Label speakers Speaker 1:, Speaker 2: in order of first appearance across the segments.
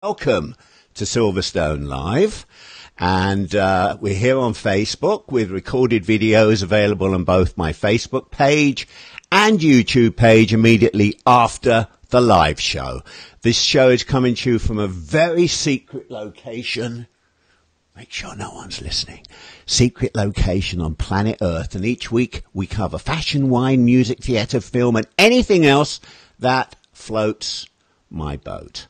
Speaker 1: Welcome to Silverstone Live, and we're here on Facebook with recorded videos available on both my Facebook page and YouTube page immediately after the live show. This show is coming to you from a very secret location. Make sure no one's listening. Secret location on planet Earth, and each week we cover fashion, wine, music, theatre, film, and anything else that floats my boat.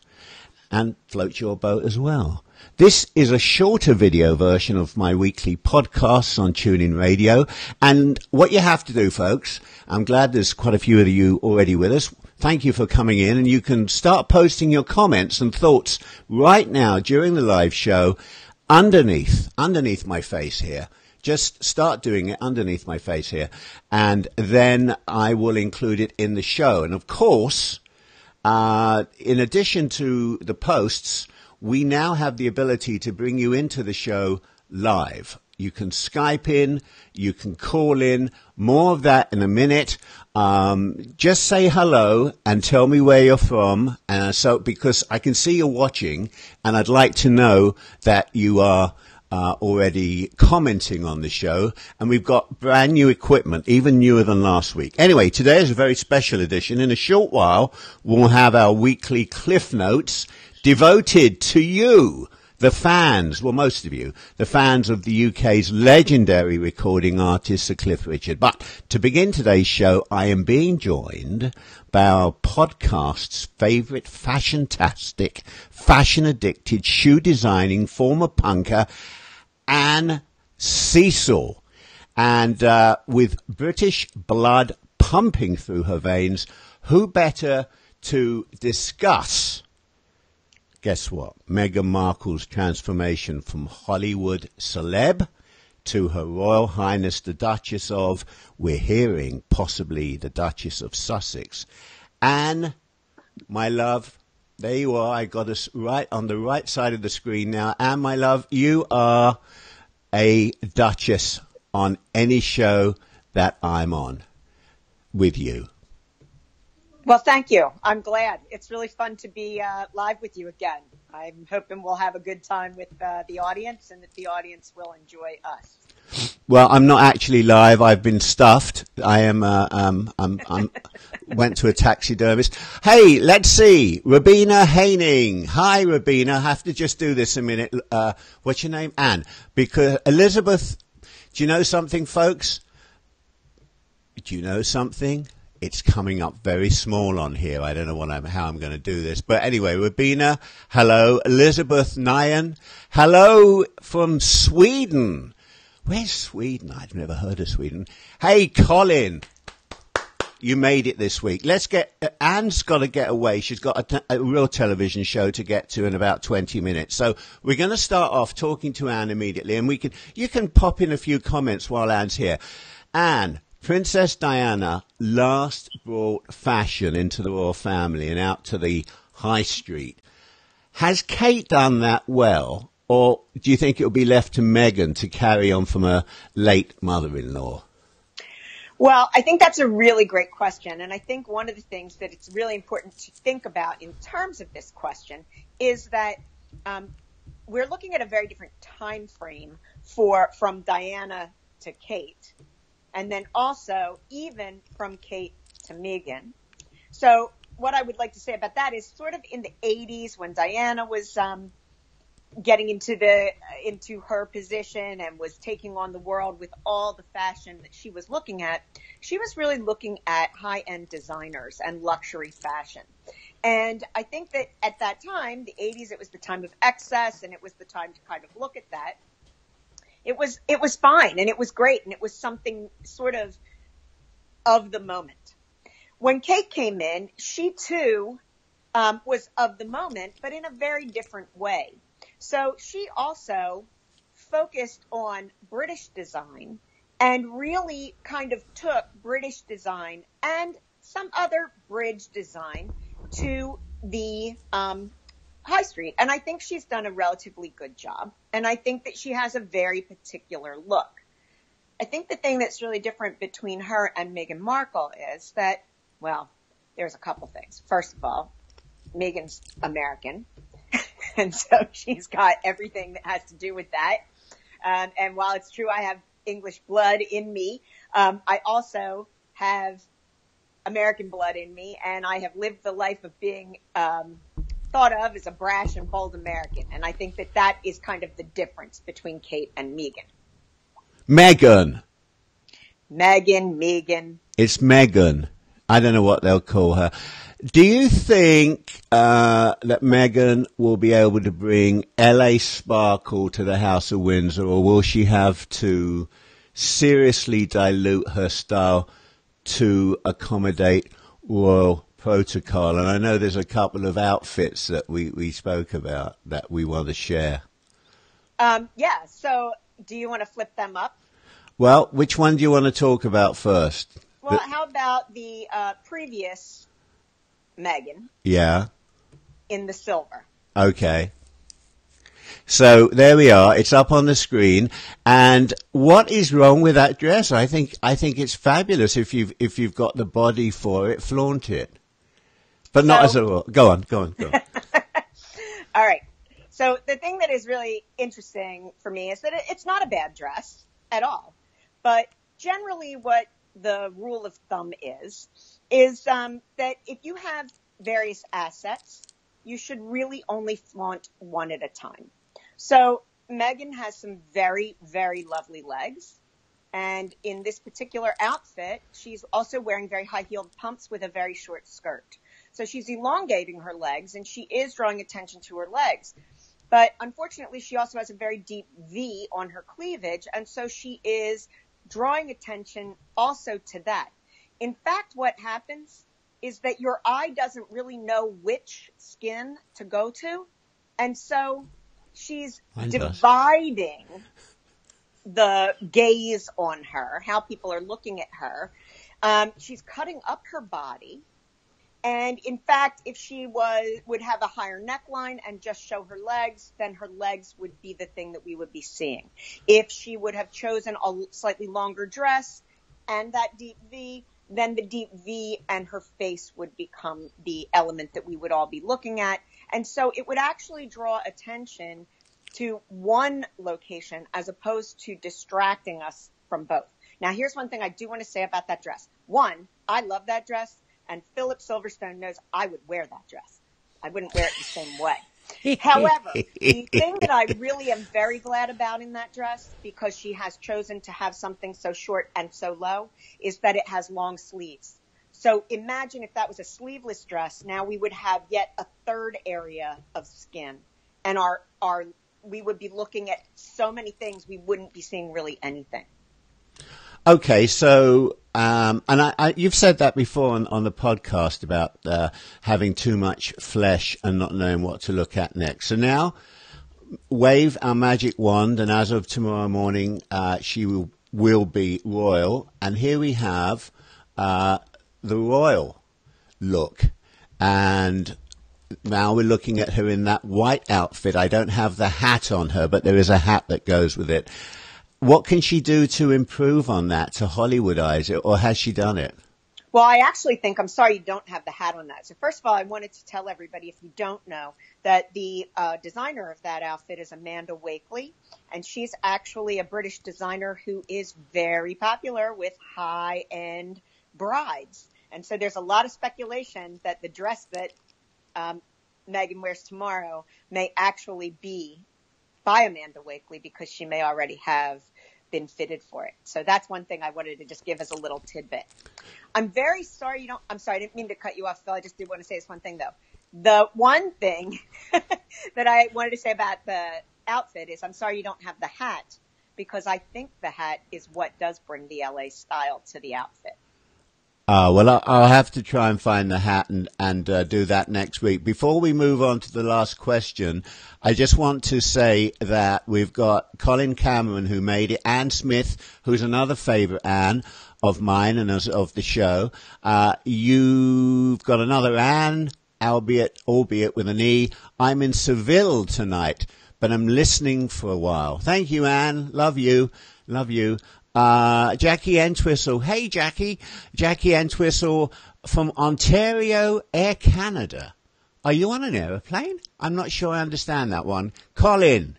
Speaker 1: And float your boat as well. This is a shorter video version of my weekly podcasts on TuneIn Radio. And what you have to do, folks, I'm glad there's quite a few of you already with us. Thank you for coming in. And you can start posting your comments and thoughts right now during the live show underneath my face here. Just start doing it underneath my face here. And then I will include it in the show. And of course, in addition to the posts, we now have the ability to bring you into the show live. You can Skype in, you can call in, more of that in a minute. Just say hello and tell me where you're from. Because I can see you're watching, and I'd like to know that you are already commenting on the show, and we've got brand new equipment, even newer than last week. Anyway, today is a very special edition. In a short while, we'll have our weekly Cliff Notes devoted to you, the fans, well, most of you, the fans of the UK's legendary recording artist, Sir Cliff Richard. But to begin today's show, I am being joined by our podcast's favourite fashion-tastic, fashion-addicted, shoe-designing, former punker, Anne Cecil. And with British blood pumping through her veins, who better to discuss, guess what, Meghan Markle's transformation from Hollywood celeb to Her Royal Highness the Duchess of, we're hearing, possibly the Duchess of Sussex. Anne, my love, there you are. I got us right on the right side of the screen now. Anne, my love, you are a Duchess on any show that I'm on with you.
Speaker 2: Well, thank you. I'm glad. It's really fun to be live with you again. I'm hoping we'll have a good time with the audience, and that the audience will enjoy us.
Speaker 1: Well, I'm not actually live. I've been stuffed. I am. Went to a taxidermist. Hey, let's see. Rabina Haining. Hi, Rabina. I have to just do this a minute. What's your name? Anne. Because Elizabeth. Do you know something, folks? Do you know something? It's coming up very small on here. I don't know how I'm going to do this. But anyway, Rabina, hello. Elizabeth Nyan, hello from Sweden. Where's Sweden? I've never heard of Sweden. Hey, Colin, you made it this week. Anne's got to get away. She's got a real television show to get to in about 20 minutes. So we're going to start off talking to Anne immediately. And you can pop in a few comments while Anne's here. Anne, Princess Diana last brought fashion into the royal family and out to the high street. Has Kate done that well, or do you think it will be left to Meghan to carry on from her late mother-in-law?
Speaker 2: Well, I think that's a really great question. And I think one of the things that it's really important to think about in terms of this question is that we're looking at a very different time frame from Diana to Kate. And then also even from Kate to Meghan. So what I would like to say about that is sort of in the 80s when Diana was getting into her position and was taking on the world with all the fashion that she was looking at, she was really looking at high-end designers and luxury fashion. And I think that at that time, the 80s, it was the time of excess, and it was the time to kind of look at that. It was fine, and it was great, and it was something sort of the moment. When Kate came in, she too was of the moment, but in a very different way. So she also focused on British design and really kind of took British design and some other bridge design to the high street. And I think she's done a relatively good job. And I think that she has a very particular look. I think the thing that's really different between her and Meghan Markle is that, well, there's a couple things. First of all, Meghan's American. And so she's got everything that has to do with that. And while it's true I have English blood in me, I also have American blood in me, and I have lived the life of being thought of as a brash and bold American. And I think that that is kind of the difference between Kate and Megan.
Speaker 1: Megan.
Speaker 2: Megan.
Speaker 1: It's Megan. I don't know what they'll call her. Do you think that Megan will be able to bring LA sparkle to the House of Windsor, or will she have to seriously dilute her style to accommodate royal protocol? And I know there's a couple of outfits that we spoke about that we want to share.
Speaker 2: Yeah, so do you want to flip them up?
Speaker 1: Well, which one do you want to talk about first?
Speaker 2: Well, how about the previous Meghan?
Speaker 1: Yeah.
Speaker 2: In the silver.
Speaker 1: Okay. So there we are. It's up on the screen. And what is wrong with that dress? I think it's fabulous. If you've got the body for it, flaunt it. But not as a rule. Go on.
Speaker 2: All right. So the thing that is really interesting for me is that it's not a bad dress at all. But generally what the rule of thumb is that if you have various assets, you should really only flaunt one at a time. So Meghan has some very, very lovely legs. And in this particular outfit, she's also wearing very high-heeled pumps with a very short skirt. So she's elongating her legs, and she is drawing attention to her legs. But unfortunately, she also has a very deep V on her cleavage, and so she is drawing attention also to that. In fact, what happens is that your eye doesn't really know which skin to go to, and so she's dividing the gaze on her, how people are looking at her. She's cutting up her body. And in fact, if she would have a higher neckline and just show her legs, then her legs would be the thing that we would be seeing. If she would have chosen a slightly longer dress and that deep V, then the deep V and her face would become the element that we would all be looking at. And so it would actually draw attention to one location as opposed to distracting us from both. Now, here's one thing I do want to say about that dress. One, I love that dress. And Philip Silverstone knows I would wear that dress. I wouldn't wear it the same way. However, the thing that I really am very glad about in that dress, because she has chosen to have something so short and so low, is that it has long sleeves. So imagine if that was a sleeveless dress, now we would have yet a third area of skin. And we would be looking at so many things, we wouldn't be seeing really anything.
Speaker 1: Okay, so you've said that before on the podcast about having too much flesh and not knowing what to look at next. So now, wave our magic wand, and as of tomorrow morning, she will be royal. And here we have the royal look, and now we're looking at her in that white outfit. I don't have the hat on her, but there is a hat that goes with it. What can she do to improve on that, to Hollywoodize it, or has she done it?
Speaker 2: Well, I actually think, I'm sorry you don't have the hat on that. So first of all, I wanted to tell everybody, if you don't know, that the designer of that outfit is Amanda Wakely, and she's actually a British designer who is very popular with high-end brides. And so there's a lot of speculation that the dress that Meghan wears tomorrow may actually be by Amanda Wakely, because she may already have been fitted for it. So that's one thing I wanted to just give as a little tidbit. I'm very sorry I'm sorry, I didn't mean to cut you off, Phil. I just did want to say this one thing, though. The one thing that I wanted to say about the outfit is I'm sorry you don't have the hat, because I think the hat is what does bring the LA style to the outfit.
Speaker 1: Well, I'll have to try and find the hat and do that next week. Before we move on to the last question, I just want to say that we've got Colin Cameron, who made it, Anne Smith, who's another favourite Anne of mine and of the show. You've got another Anne, albeit with an E. I'm in Seville tonight, but I'm listening for a while. Thank you, Anne. Love you. Jackie Entwistle. Hey, Jackie. Jackie Entwistle from Ontario, Air Canada. Are you on an aeroplane? I'm not sure I understand that one. Colin.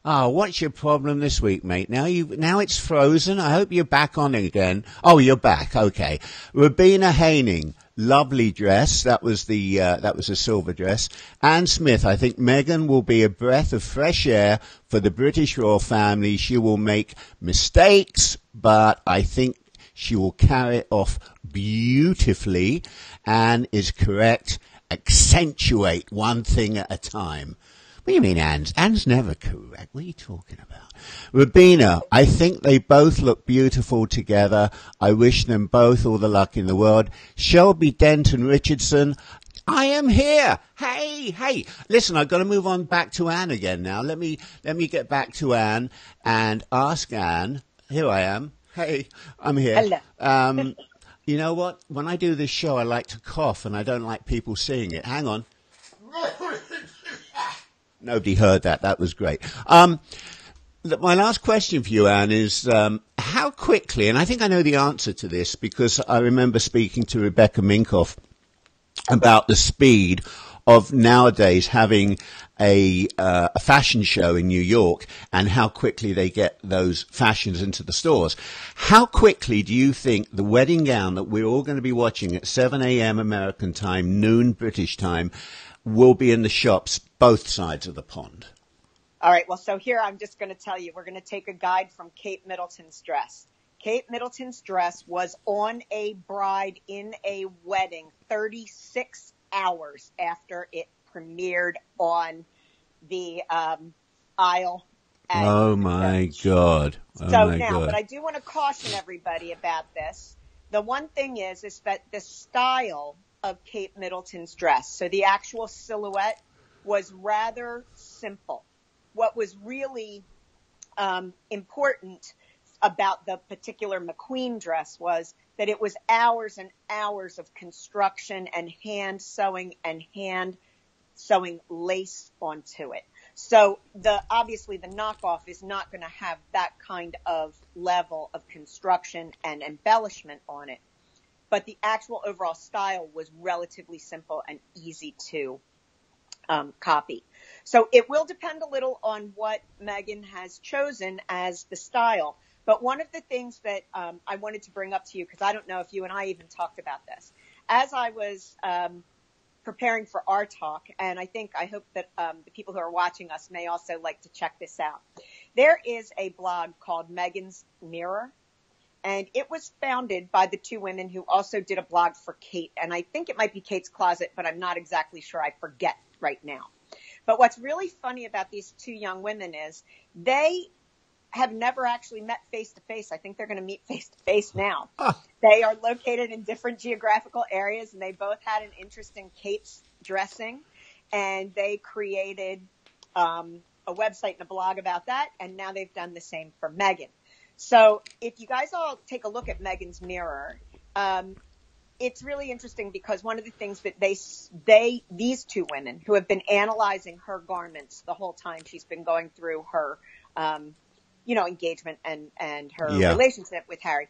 Speaker 1: Oh, what's your problem this week, mate? Now it's frozen. I hope you're back on again. Oh, you're back. Okay. Rabina Haining, lovely dress. That was a silver dress. Anne Smith, I think Meghan will be a breath of fresh air for the British royal family. She will make mistakes, but I think she will carry it off beautifully. Anne is correct. Accentuate one thing at a time. What do you mean, Anne's? Anne's never correct. What are you talking about? Rabina, I think they both look beautiful together. I wish them both all the luck in the world. Shelby Denton Richardson, I am here. Hey. Listen, I've got to move on back to Anne again now. Let me get back to Anne and ask Anne. Here I am. Hey, I'm here.
Speaker 2: Hello.
Speaker 1: You know what? When I do this show, I like to cough, and I don't like people seeing it. Hang on. Nobody heard that. That was great. My last question for you, Anne, is how quickly, and I think I know the answer to this because I remember speaking to Rebecca Minkoff about the speed of nowadays having a fashion show in New York and how quickly they get those fashions into the stores. How quickly do you think the wedding gown that we're all going to be watching at 7 a.m. American time, noon British time, will be in the shops both sides of the pond?
Speaker 2: All right. Well, so here I'm just going to tell you, we're going to take a guide from Kate Middleton's dress. Kate Middleton's dress was on a bride in a wedding 36 hours after it premiered on the aisle.
Speaker 1: Oh, my God. Oh,
Speaker 2: so
Speaker 1: my
Speaker 2: now,
Speaker 1: God.
Speaker 2: But I do want to caution everybody about this. The one thing is that the style of Kate Middleton's dress, so the actual silhouette, was rather simple. What was really important about the particular McQueen dress was that it was hours and hours of construction and hand sewing lace onto it. So obviously the knockoff is not going to have that kind of level of construction and embellishment on it. But the actual overall style was relatively simple and easy to copy. So it will depend a little on what Meghan has chosen as the style. But one of the things that I wanted to bring up to you, because I don't know if you and I even talked about this, as I was preparing for our talk, and I hope that the people who are watching us may also like to check this out. There is a blog called Meghan's Mirror, and it was founded by the two women who also did a blog for Kate, and I think it might be Kate's Closet, but I'm not exactly sure. I forget right now. But what's really funny about these two young women is they have never actually met face to face. I think they're going to meet face to face now. They are located in different geographical areas, and they both had an interest in Kate's dressing, and they created a website and a blog about that, and now they've done the same for Meghan. So if you guys all take a look at Meghan's Mirror, it's really interesting because one of the things that these two women who have been analyzing her garments the whole time she's been going through her, engagement and her relationship with Harry,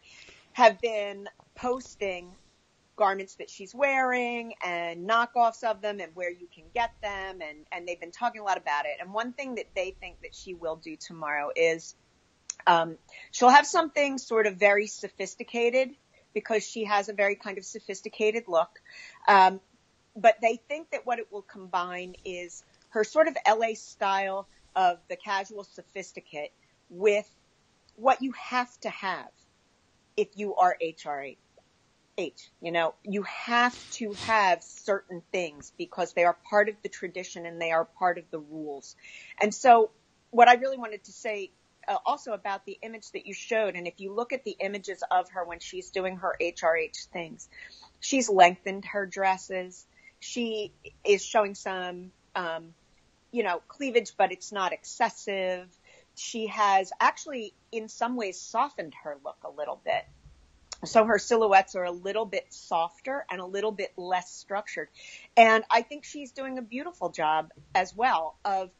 Speaker 2: have been posting garments that she's wearing and knockoffs of them and where you can get them. And they've been talking a lot about it. And one thing that they think that she will do tomorrow is she'll have something sort of very sophisticated because she has a very kind of sophisticated look. But they think that what it will combine is her sort of LA style of the casual sophisticate with what you have to have if you are HRH. You have to have certain things because they are part of the tradition and they are part of the rules. And so what I really wanted to say also about the image that you showed, and if you look at the images of her when she's doing her HRH things, she's lengthened her dresses. She is showing some, cleavage, but it's not excessive. She has actually, in some ways, softened her look a little bit. So her silhouettes are a little bit softer and a little bit less structured. And I think she's doing a beautiful job as well of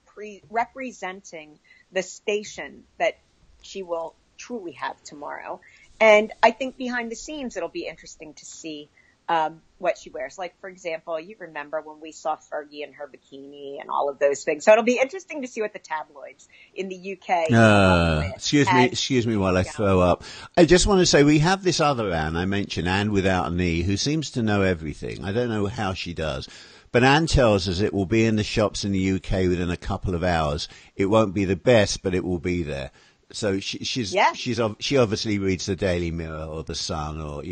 Speaker 2: representing the station that she will truly have tomorrow. And I think behind the scenes, it'll be interesting to see what she wears. Like, for example, you remember when we saw Fergie in her bikini and all of those things. So it'll be interesting to see what the tabloids in the UK.
Speaker 1: Excuse me while I throw up. I just want to say we have this other Anne I mentioned, Anne without an E, who seems to know everything. I don't know how she does. But Anne tells us it will be in the shops in the UK within a couple of hours. It won't be the best, but it will be there. So she obviously reads the Daily Mirror or the Sun or,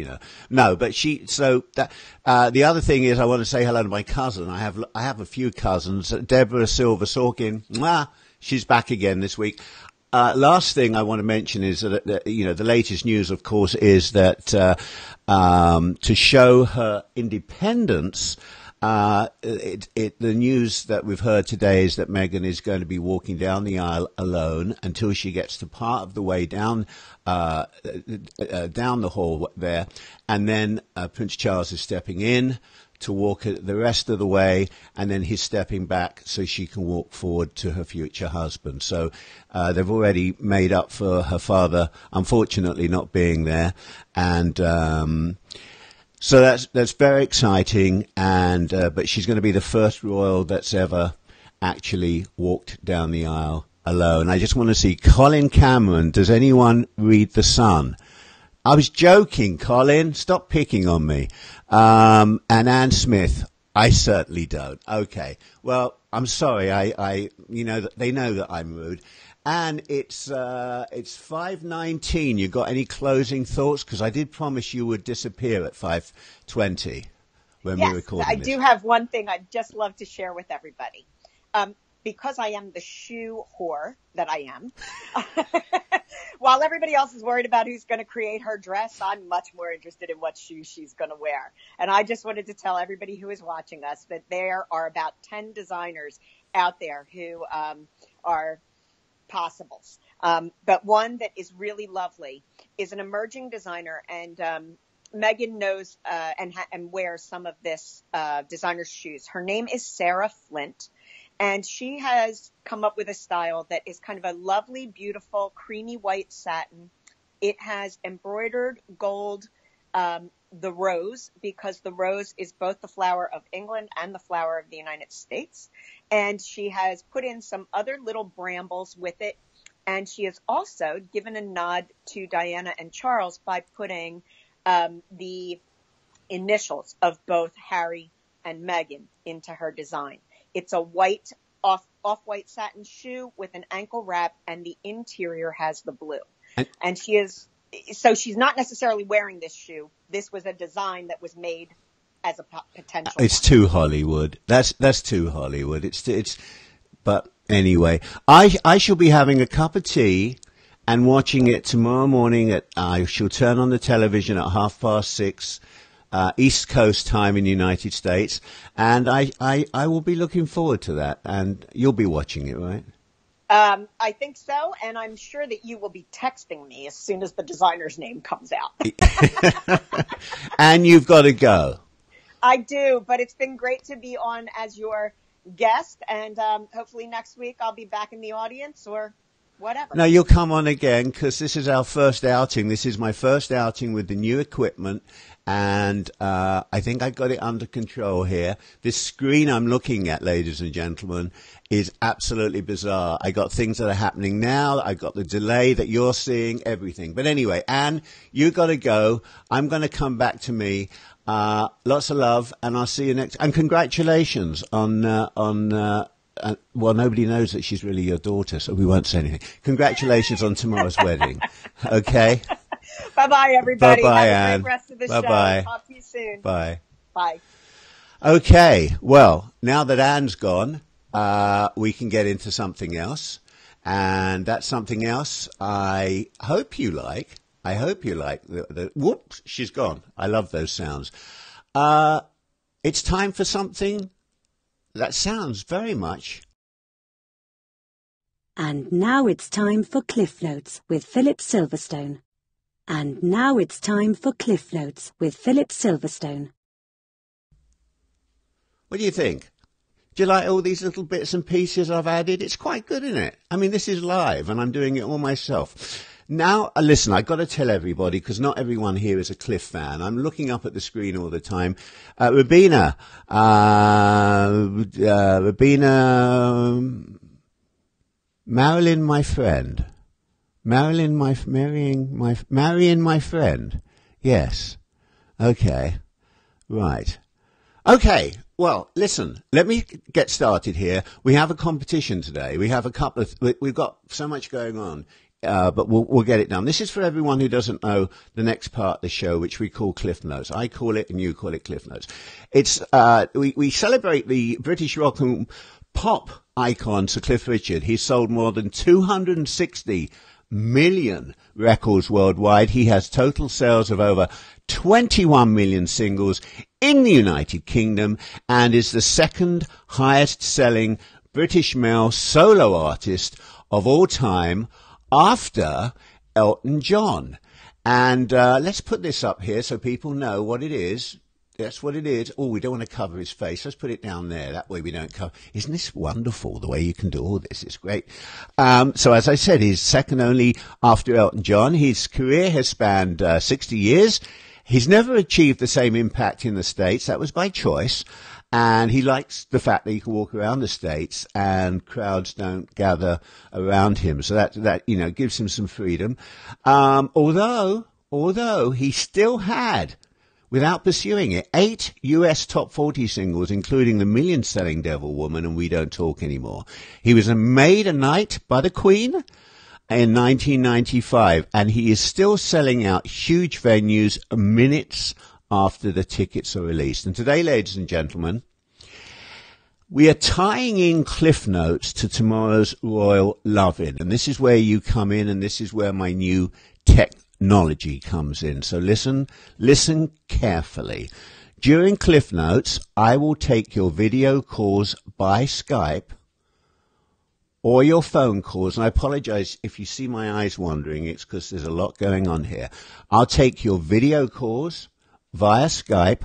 Speaker 1: no, but the other thing is I want to say hello to my cousin. I have a few cousins, Deborah Silverstone. She's back again this week. Last thing I want to mention is that, the latest news, of course, is that, to show her independence, the news that we've heard today is that Meghan is going to be walking down the aisle alone until she gets to part of the way down the hall there, and then Prince Charles is stepping in to walk the rest of the way, and then he's stepping back so she can walk forward to her future husband. So they've already made up for her father, unfortunately, not being there, and so that's very exciting, and but she's going to be the first royal that's ever actually walked down the aisle alone. I just want to see Colin Cameron. Does anyone read The Sun? I was joking, Colin. Stop picking on me. And Anne Smith. I certainly don't. Okay. Well, I'm sorry. They know that I'm rude. And it's 5:19. You got any closing thoughts? Because I did promise you would disappear at 5:20 when we recorded.
Speaker 2: Yes, I do have one thing I'd just love to share with everybody. Because I am the shoe whore that I am, while everybody else is worried about who's going to create her dress, I'm much more interested in what shoes she's going to wear. And I just wanted to tell everybody who is watching us that there are about 10 designers out there who are possibles. But one that is really lovely is an emerging designer, and Meghan knows and wears some of this designer's shoes. Her name is Sarah Flint, and she has come up with a style that is kind of a lovely, beautiful, creamy white satin. It has embroidered gold, the rose, because the rose is both the flower of England and the flower of the United States. And she has put in some other little brambles with it. And she has also given a nod to Diana and Charles by putting the initials of both Harry and Meghan into her design. It's a white, off-white satin shoe with an ankle wrap, and the interior has the blue. And she's not necessarily wearing this shoe. This was a design that was made as a potential.
Speaker 1: It's too Hollywood. That's too Hollywood. But anyway, I shall be having a cup of tea and watching it tomorrow morning. I shall turn on the television at 6:30 East Coast time in the United States, and I will be looking forward to that. And you'll be watching it, right?
Speaker 2: I think so, and I'm sure that you will be texting me as soon as the designer's name comes out.
Speaker 1: And you've got to go.
Speaker 2: I do, but it's been great to be on as your guest, and hopefully next week I'll be back in the audience or whatever.
Speaker 1: No, you'll come on again, because this is our first outing. This is my first outing with the new equipment, and I think I got it under control here. This screen I'm looking at, ladies and gentlemen, is absolutely bizarre. I got things that are happening now. I got the delay that you're seeing, everything. But anyway, Anne, you got to go. I'm going to come back to me. Lots of love, and I'll see you next. And congratulations on well, nobody knows that she's really your daughter, so we won't say anything. Congratulations on tomorrow's wedding. Okay.
Speaker 2: Bye-bye, everybody.
Speaker 1: Bye-bye,
Speaker 2: Have a
Speaker 1: Anne.
Speaker 2: great rest of the
Speaker 1: Bye-bye.
Speaker 2: show. Talk to you soon.
Speaker 1: Bye.
Speaker 2: Bye.
Speaker 1: Okay. Well, now that Anne's gone, we can get into something else. And that's something else I hope you like. I hope you like the whoops, she's gone. I love those sounds. It's time for something that sounds very much.
Speaker 3: And now it's time for Cliff Notes with Philip Silverstone. And now it's time for Cliff Notes with Philip Silverstone.
Speaker 1: What do you think? Do you like all these little bits and pieces I've added? It's quite good, isn't it? I mean, this is live, and I'm doing it all myself. Now, listen, I've got to tell everybody, because not everyone here is a Cliff fan. I'm looking up at the screen all the time. Rabina, Marilyn, my friend. Marrying my friend. Yes. Okay. Right. Okay. Well, listen, let me get started here. We have a competition today. We have we've got so much going on. But we'll get it done. This is for everyone who doesn't know the next part of the show, which we call Cliff Notes. I call it, and you call it Cliff Notes. It's we celebrate the British rock and pop icon Sir Cliff Richard. He's sold more than 260 million records worldwide. He has total sales of over 21 million singles in the United Kingdom, and is the second highest selling British male solo artist of all time, after Elton John. And let's put this up here so people know what it is. That's what it is. Oh, we don't want to cover his face. Let's put it down there. That way we don't cover. Isn't this wonderful, the way you can do all this? It's great. So as I said, he's second only after Elton John. His career has spanned 60 years. He's never achieved the same impact in the States. That was by choice. And he likes the fact that he can walk around the States and crowds don't gather around him. So that gives him some freedom. Although he still had, without pursuing it, 8 US top 40 singles, including the million-selling Devil Woman and We Don't Talk Anymore. He was made a knight by the Queen in 1995, and he is still selling out huge venues minutes after the tickets are released. And today, ladies and gentlemen, we are tying in Cliff Notes to tomorrow's Royal Love-In. And this is where you come in, and this is where my new technology comes in. So listen carefully. During Cliff Notes, I will take your video calls by Skype or your phone calls. And I apologize if you see my eyes wandering. It's because there's a lot going on here. I'll take your video calls via Skype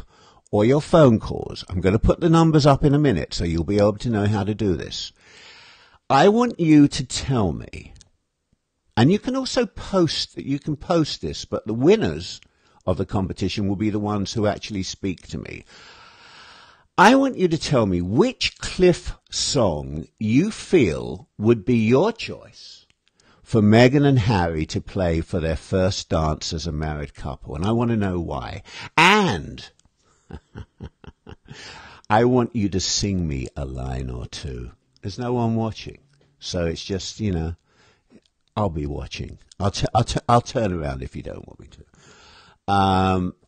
Speaker 1: or your phone calls. I'm going to put the numbers up in a minute so you'll be able to know how to do this. I want you to tell me, and you can also post this, but the winners of the competition will be the ones who actually speak to me. I want you to tell me which Cliff song you feel would be your choice for Meghan and Harry to play for their first dance as a married couple. And I want to know why. And I want you to sing me a line or two. There's no one watching. So it's just, I'll be watching. I'll turn around if you don't want me to.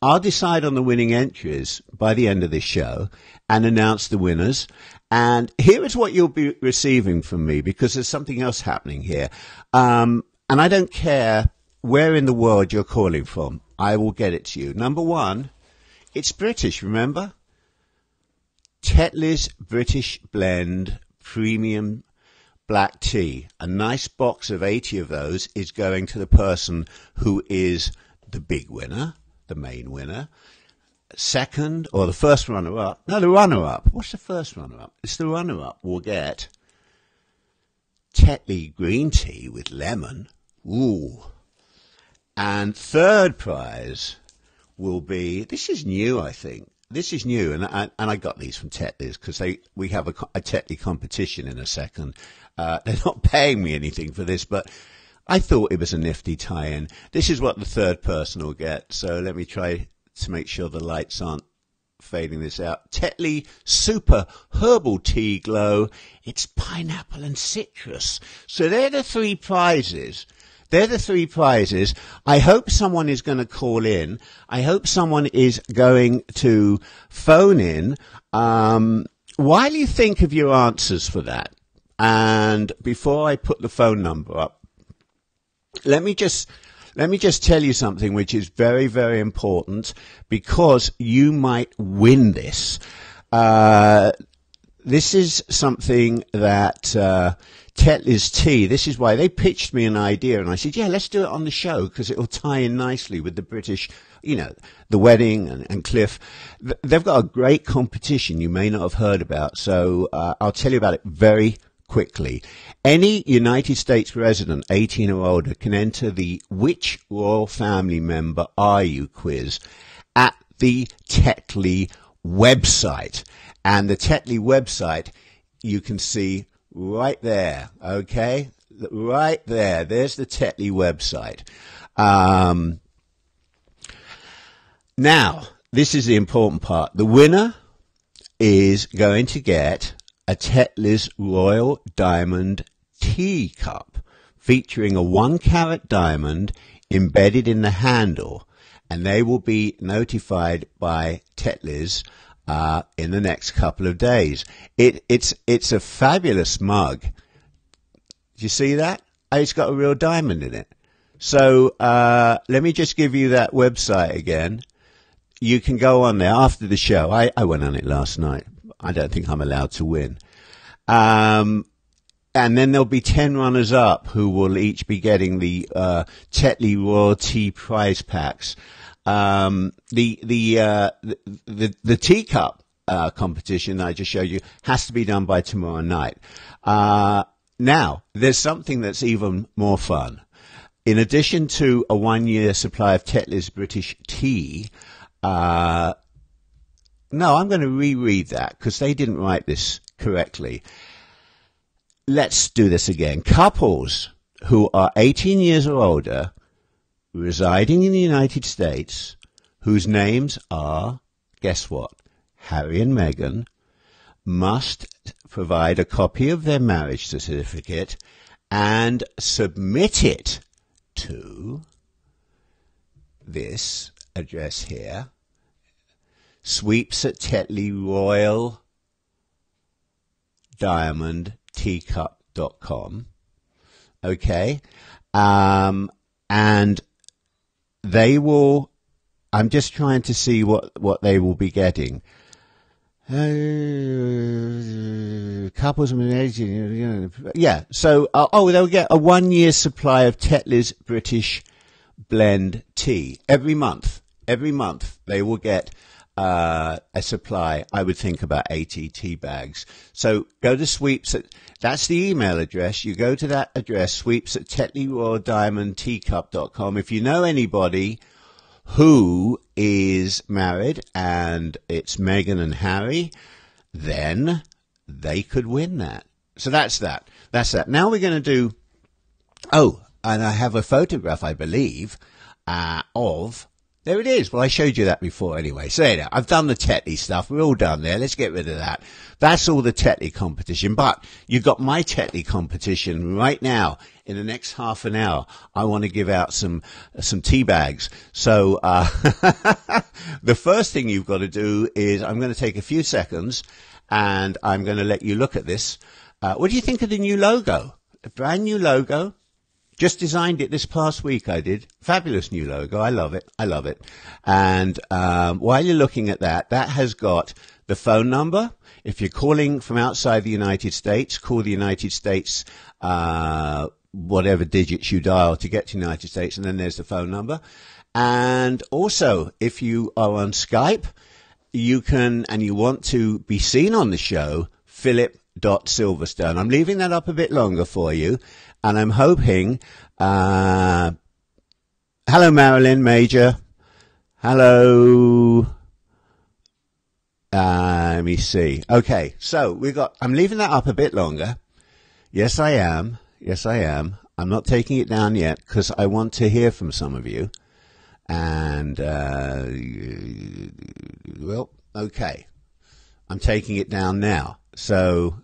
Speaker 1: I'll decide on the winning entries by the end of this show and announce the winners. And here is what you'll be receiving from me, because there's something else happening here. And I don't care where in the world you're calling from. I will get it to you. Number one, it's British, remember? Tetley's British Blend Premium Black Tea. A nice box of 80 of those is going to the person who is the big winner, the main winner. Second, or the first runner-up. No, the runner-up. What's the first runner-up? It's the runner-up will get Tetley green tea with lemon. Ooh. And third prize will be, this is new, I think. This is new, and I got these from Tetley's because we have a Tetley competition in a second. They're not paying me anything for this, but I thought it was a nifty tie-in. This is what the third person will get, so let me try to make sure the lights aren't fading this out. Tetley Super Herbal Tea Glow. It's pineapple and citrus. So they're the three prizes. I hope someone is going to call in. I hope someone is going to phone in. While you think of your answers for that, and before I put the phone number up, let me just tell you something which is very, very important, because you might win this. This is something that Tetley's tea, this is why they pitched me an idea, and I said, yeah, let's do it on the show because it'll tie in nicely with the British, the wedding and Cliff. They've got a great competition you may not have heard about, so I'll tell you about it very quickly. Any United States resident 18 or older can enter the Which Royal Family Member Are You quiz at the Tetley website. And the Tetley website you can see right there, okay? Right there. There's the Tetley website. Now, this is the important part. The winner is going to get a Tetley's Royal Diamond teacup featuring a 1-carat diamond embedded in the handle, and they will be notified by Tetley's in the next couple of days. It's a fabulous mug. Do you see that? It's got a real diamond in it. So let me just give you that website again. You can go on there after the show. I went on it last night. I don't think I'm allowed to win. And then there'll be 10 runners-up who will each be getting the Tetley Royalty prize packs. The teacup competition I just showed you has to be done by tomorrow night. Now, there's something that's even more fun. In addition to a 1-year supply of Tetley's British tea, no, I'm going to reread that because they didn't write this correctly. Let's do this again. Couples who are 18 years or older, residing in the United States, whose names are, guess what, Harry and Meghan, must provide a copy of their marriage certificate and submit it to this address here, sweeps at Tetley Royal Diamond teacup.com. Okay. And they will, I'm just trying to see what they will be getting. Couples of yeah. So, they'll get a 1-year supply of Tetley's British blend tea every month. Every month they will get a supply, I would think about 80 tea bags. So go to sweeps at, that's the email address. You go to that address, sweeps at tetleyroyaldiamondteacup.com. If you know anybody who is married and it's Meghan and Harry, then they could win that. So that's that. That's that. Now we're going to do, and I have a photograph, I believe, of, there it is. Well, I showed you that before anyway. So there, I've done the Tetley stuff. We're all done there. Let's get rid of that. That's all the Tetley competition. But you've got my Tetley competition right now. In the next half an hour, I want to give out some tea bags. So the first thing you've got to do is I'm going to take a few seconds and I'm going to let you look at this. What do you think of the new logo? A brand new logo. Just designed it this past week, I did. Fabulous new logo. I love it. I love it. And while you're looking at that, that has got the phone number. If you're calling from outside the United States, call the United States, whatever digits you dial to get to the United States, and then there's the phone number. And also, if you are on Skype, you can, and you want to be seen on the show, Philip.Silverstone. I'm leaving that up a bit longer for you. And I'm hoping, hello, Marilyn Major. Hello. Let me see. Okay. So I'm leaving that up a bit longer. Yes, I am. Yes, I am. I'm not taking it down yet because I want to hear from some of you. And, well, okay. I'm taking it down now. So,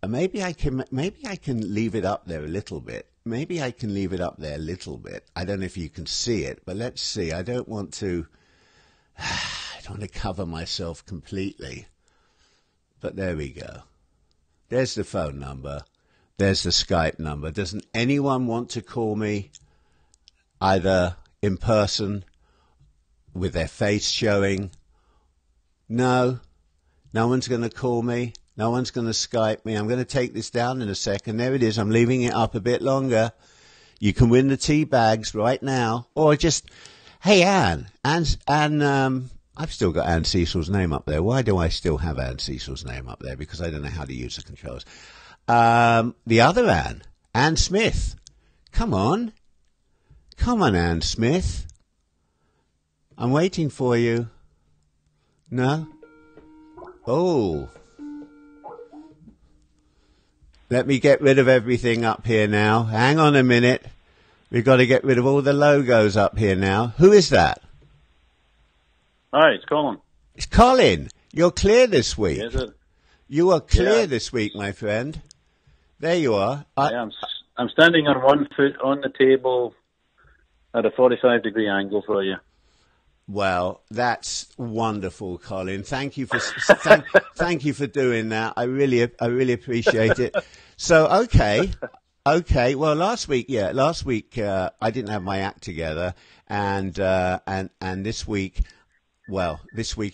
Speaker 1: maybe I can leave it up there a little bit. Maybe I can leave it up there a little bit. I don't know if you can see it, but let's see. I don't want to cover myself completely. But there we go. There's the phone number. There's the Skype number. Doesn't anyone want to call me either in person with their face showing? No. No one's going to call me. No one's going to Skype me. I'm going to take this down in a second. There it is. I'm leaving it up a bit longer. You can win the tea bags right now. Or just, hey, Anne, I've still got Anne Cecil's name up there. Why do I still have Anne Cecil's name up there? Because I don't know how to use the controls. The other Anne Smith. Come on, Anne Smith. I'm waiting for you. No? Oh. Let me get rid of everything up here now. Hang on a minute. We've got to get rid of all the logos up here now. Who is that?
Speaker 4: Hi, it's Colin.
Speaker 1: It's Colin. You're clear this week.
Speaker 4: Is it?
Speaker 1: You are clear this week, my friend. There you are.
Speaker 4: I'm standing on one foot on the table at a 45-degree angle for you.
Speaker 1: Well, that's wonderful, Colin. Thank you for thank you for doing that. I really appreciate it. So, okay. Well, last week I didn't have my act together, and this week,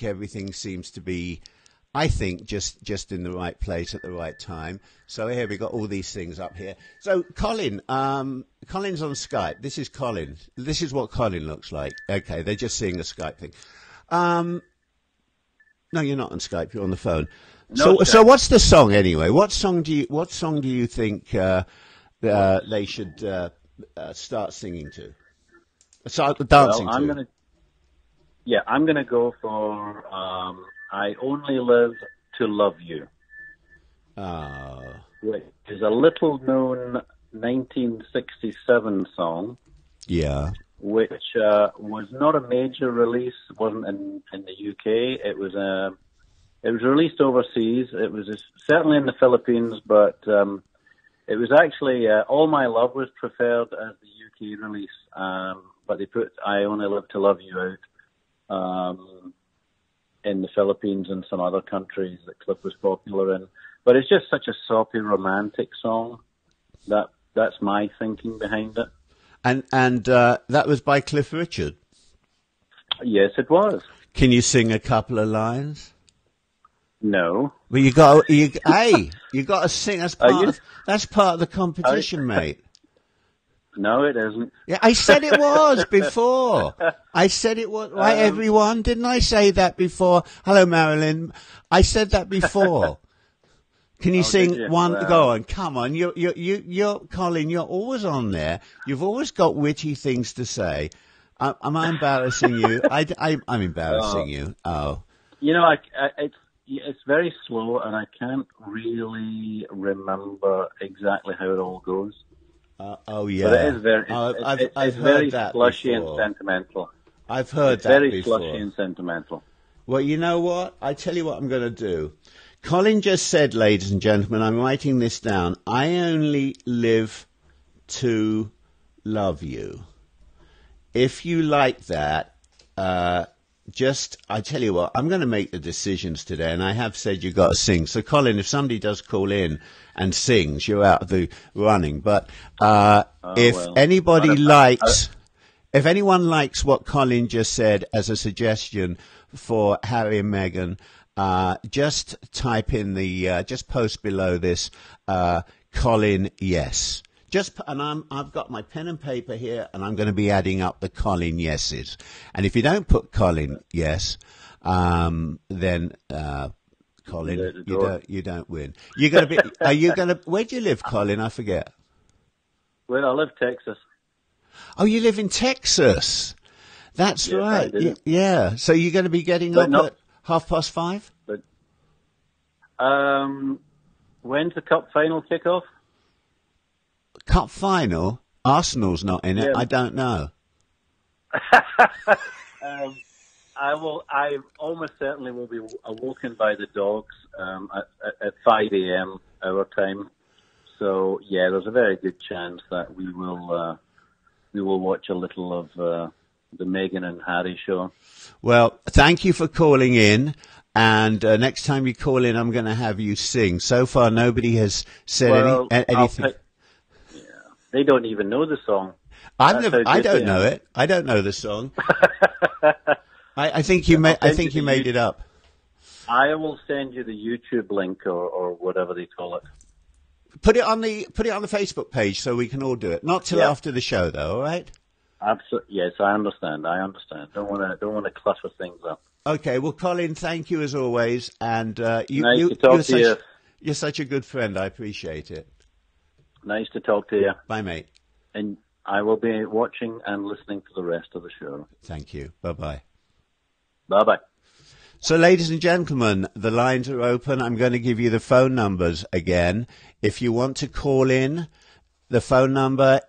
Speaker 1: everything seems to be, I think, just in the right place at the right time. So here we got all these things up here. So Colin, Colin's on Skype. This is Colin. This is what Colin looks like. Okay, they're just seeing a Skype thing. No, you're not on Skype. You're on the phone. So what's the song anyway? What song do you think they should start singing to? Start dancing to.
Speaker 4: I'm gonna go for I Only Live to Love You.
Speaker 1: Oh.
Speaker 4: Which is a little-known 1967 song.
Speaker 1: Yeah.
Speaker 4: Which was not a major release. Wasn't in the UK. It was released overseas. It was certainly in the Philippines, but it was actually All My Love was preferred as the UK release. But they put I Only Live to Love You out in the Philippines and some other countries that Cliff was popular in. But it's just such a soppy, romantic song. That's my thinking behind it.
Speaker 1: And that was by Cliff Richard?
Speaker 4: Yes, it was.
Speaker 1: Can you sing a couple of lines?
Speaker 4: No.
Speaker 1: Well, you got to sing. That's part of the competition, mate.
Speaker 4: No, it isn't.
Speaker 1: Yeah, I said it was before. I said it was. Right, everyone? Didn't I say that before? Hello, Marilyn. I said that before. Can you sing one? Go on, come on. You're Colin. You're always on there. You've always got witty things to say. Am I embarrassing you? I'm embarrassing you. Oh.
Speaker 4: You know, it's very slow, and I can't really remember exactly how it all goes.
Speaker 1: Oh yeah,
Speaker 4: but it is very.
Speaker 1: I've heard
Speaker 4: very
Speaker 1: that
Speaker 4: slushy
Speaker 1: before.
Speaker 4: and sentimental.
Speaker 1: I've heard
Speaker 4: it's
Speaker 1: that
Speaker 4: very
Speaker 1: before.
Speaker 4: Slushy and sentimental.
Speaker 1: Well, you know what? I tell you what I'm going to do. Colin just said, ladies and gentlemen, I'm writing this down. I only live to love you. If you like that, I tell you what, I'm going to make the decisions today, and I have said you've got to sing. So, Colin, if somebody does call in and sings, you're out of the running. But if anyone likes what Colin just said as a suggestion for Harry and Meghan, just type in just post below this, Colin, yes. I've got my pen and paper here, and I'm going to be adding up the Colin yeses. And if you don't put Colin yes, then Colin, you don't win. You're going to be. Are you going to? Where do you live, Colin? I forget.
Speaker 4: Well, I live Texas.
Speaker 1: Oh, you live in Texas. That's
Speaker 4: yes,
Speaker 1: right. Yeah. So you're going to be getting up at 5:30?
Speaker 4: But when's the cup final kick off?
Speaker 1: Cup final? Arsenal's not in it.
Speaker 4: Yeah.
Speaker 1: I don't know.
Speaker 4: I almost certainly will be awoken by the dogs at 5 a.m. our time. So yeah, there's a very good chance that we will watch a little of the Meghan and Harry show.
Speaker 1: Well, thank you for calling in. And next time you call in, I'm going to have you sing. So far, nobody has said anything.
Speaker 4: They don't even know the song.
Speaker 1: I don't know it. I don't know the song. I think you made it up.
Speaker 4: I will send you the YouTube link or whatever they call it.
Speaker 1: Put it on the Facebook page so we can all do it. Not till after the show, though. All right?
Speaker 4: Absolutely. Yes, I understand. Don't want to clutter things up.
Speaker 1: Okay. Well, Colin, thank you as always. And
Speaker 4: nice to talk to you.
Speaker 1: You're such a good friend. I appreciate it.
Speaker 4: Nice to talk to you.
Speaker 1: Bye, mate.
Speaker 4: And I will be watching and listening to the rest of the show.
Speaker 1: Thank you. Bye-bye.
Speaker 4: Bye-bye.
Speaker 1: So, ladies and gentlemen, the lines are open. I'm going to give you the phone numbers again. If you want to call in, the phone number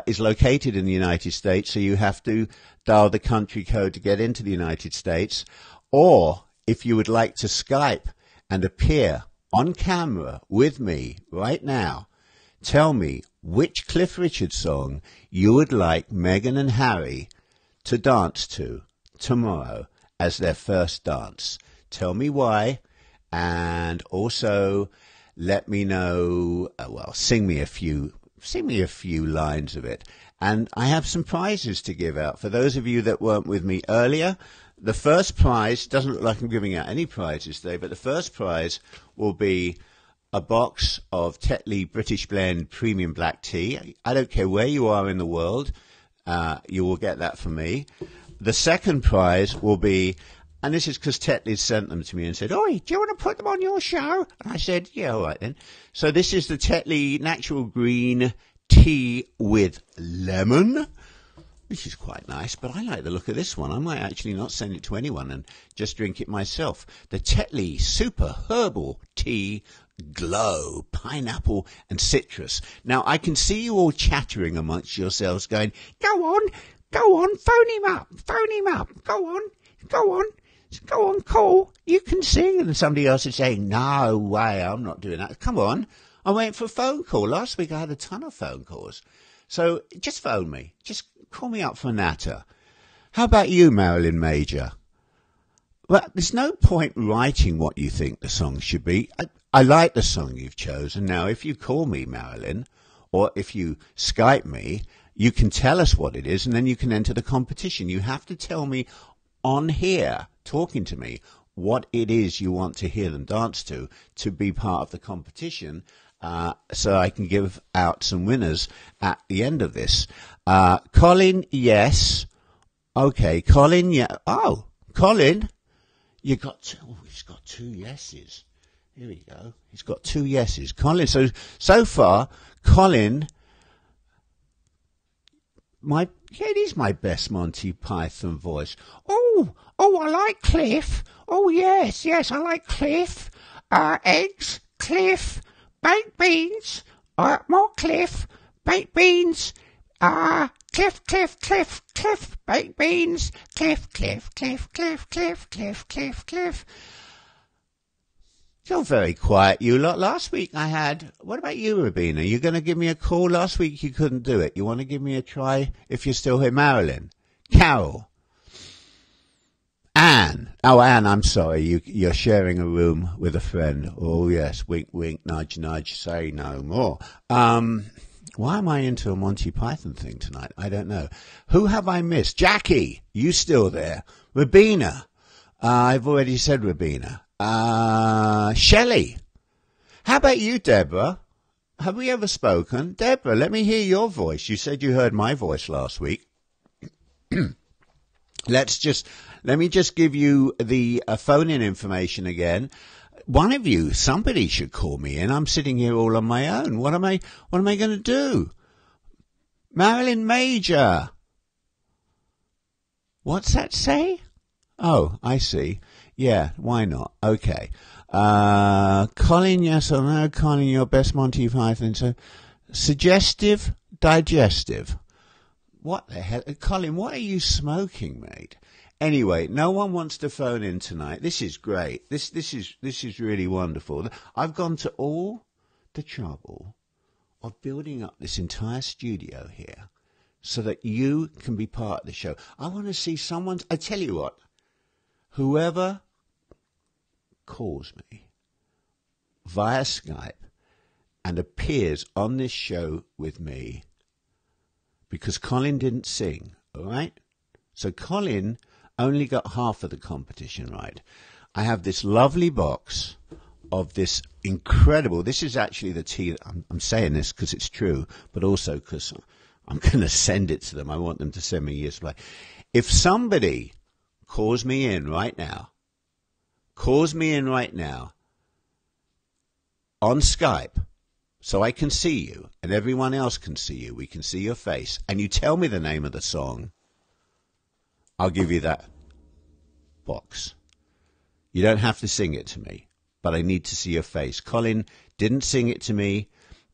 Speaker 1: is located in the United States, so you have to dial the country code to get into the United States. Or, if you would like to Skype and appear on camera with me right now, tell me which Cliff Richard song you would like Meghan and Harry to dance to tomorrow as their first dance. Tell me why, and also let me know, sing me a few lines of it. And I have some prizes to give out. For those of you that weren't with me earlier, the first prize, doesn't look like I'm giving out any prizes today, but the first prize will be a box of Tetley British Blend Premium Black Tea. I don't care where you are in the world, you will get that from me. The second prize will be, and this is because Tetley sent them to me and said, "Oi, do you want to put them on your show?" And I said, "Yeah, all right then." So this is the Tetley Natural Green Tea with Lemon. This is quite nice, but I like the look of this one. I might actually not send it to anyone and just drink it myself. The Tetley Super Herbal Tea Glow, Pineapple and Citrus. Now, I can see you all chattering amongst yourselves going, go on, phone him up, go on, call, you can sing. And somebody else is saying, no way, I'm not doing that. Come on, I'm waiting for a phone call. Last week I had a ton of phone calls. So just phone me, just call me up for a natter. How about you, Marilyn Major? Well, there's no point writing what you think the song should be. I like the song you've chosen. Now, if you call me, Marilyn, or if you Skype me, you can tell us what it is, and then you can enter the competition. You have to tell me on here, talking to me, what it is you want to hear them dance to be part of the competition, so I can give out some winners at the end of this. Colin, yes. Okay, Colin, yeah. Oh, Colin, you got two. Oh, he's got two yeses. Here we go. He's got two yeses. Colin, so far, Colin, it is my best Monty Python voice. Oh, I like Cliff. Oh, yes, I like Cliff. Eggs, Cliff, baked beans, more Cliff, baked beans, Cliff, baked beans, Cliff. You're very quiet, you lot. Last week what about you, Rabina? You going to give me a call? Last week you couldn't do it. You want to give me a try if you're still here? Marilyn, Carol, Anne. Oh, Anne, I'm sorry. You're sharing a room with a friend. Oh, yes. Wink, wink, nudge, nudge. Say no more. Why am I into a Monty Python thing tonight? I don't know. Who have I missed? Jackie, you still there? Rabina. I've already said Rabina. Shelley. How about you, Deborah? Have we ever spoken? Deborah, let me hear your voice. You said you heard my voice last week. Let me just give you the phone-in information again. One of you, somebody should call me in. I'm sitting here all on my own. What am I going to do? Marilyn Major. What's that say? Oh, I see. Yeah, why not? Okay. Colin, yes or no? Colin, your best Monty Python. So, suggestive, digestive. What the hell? Colin, what are you smoking, mate? Anyway, no one wants to phone in tonight. This is great. This is really wonderful. I've gone to all the trouble of building up this entire studio here so that you can be part of the show. I want to see I tell you what, whoever calls me via Skype and appears on this show with me, because Colin didn't sing, all right? So Colin only got half of the competition right. I have this lovely box of this incredible, this is actually the tea, I'm saying this because it's true, but also because I'm going to send it to them. I want them to send me a year's supply. If somebody calls me in right now on Skype, so I can see you and everyone else can see you, we can see your face, and you tell me the name of the song, I'll give you that box. You don't have to sing it to me, but I need to see your face. Colin didn't sing it to me,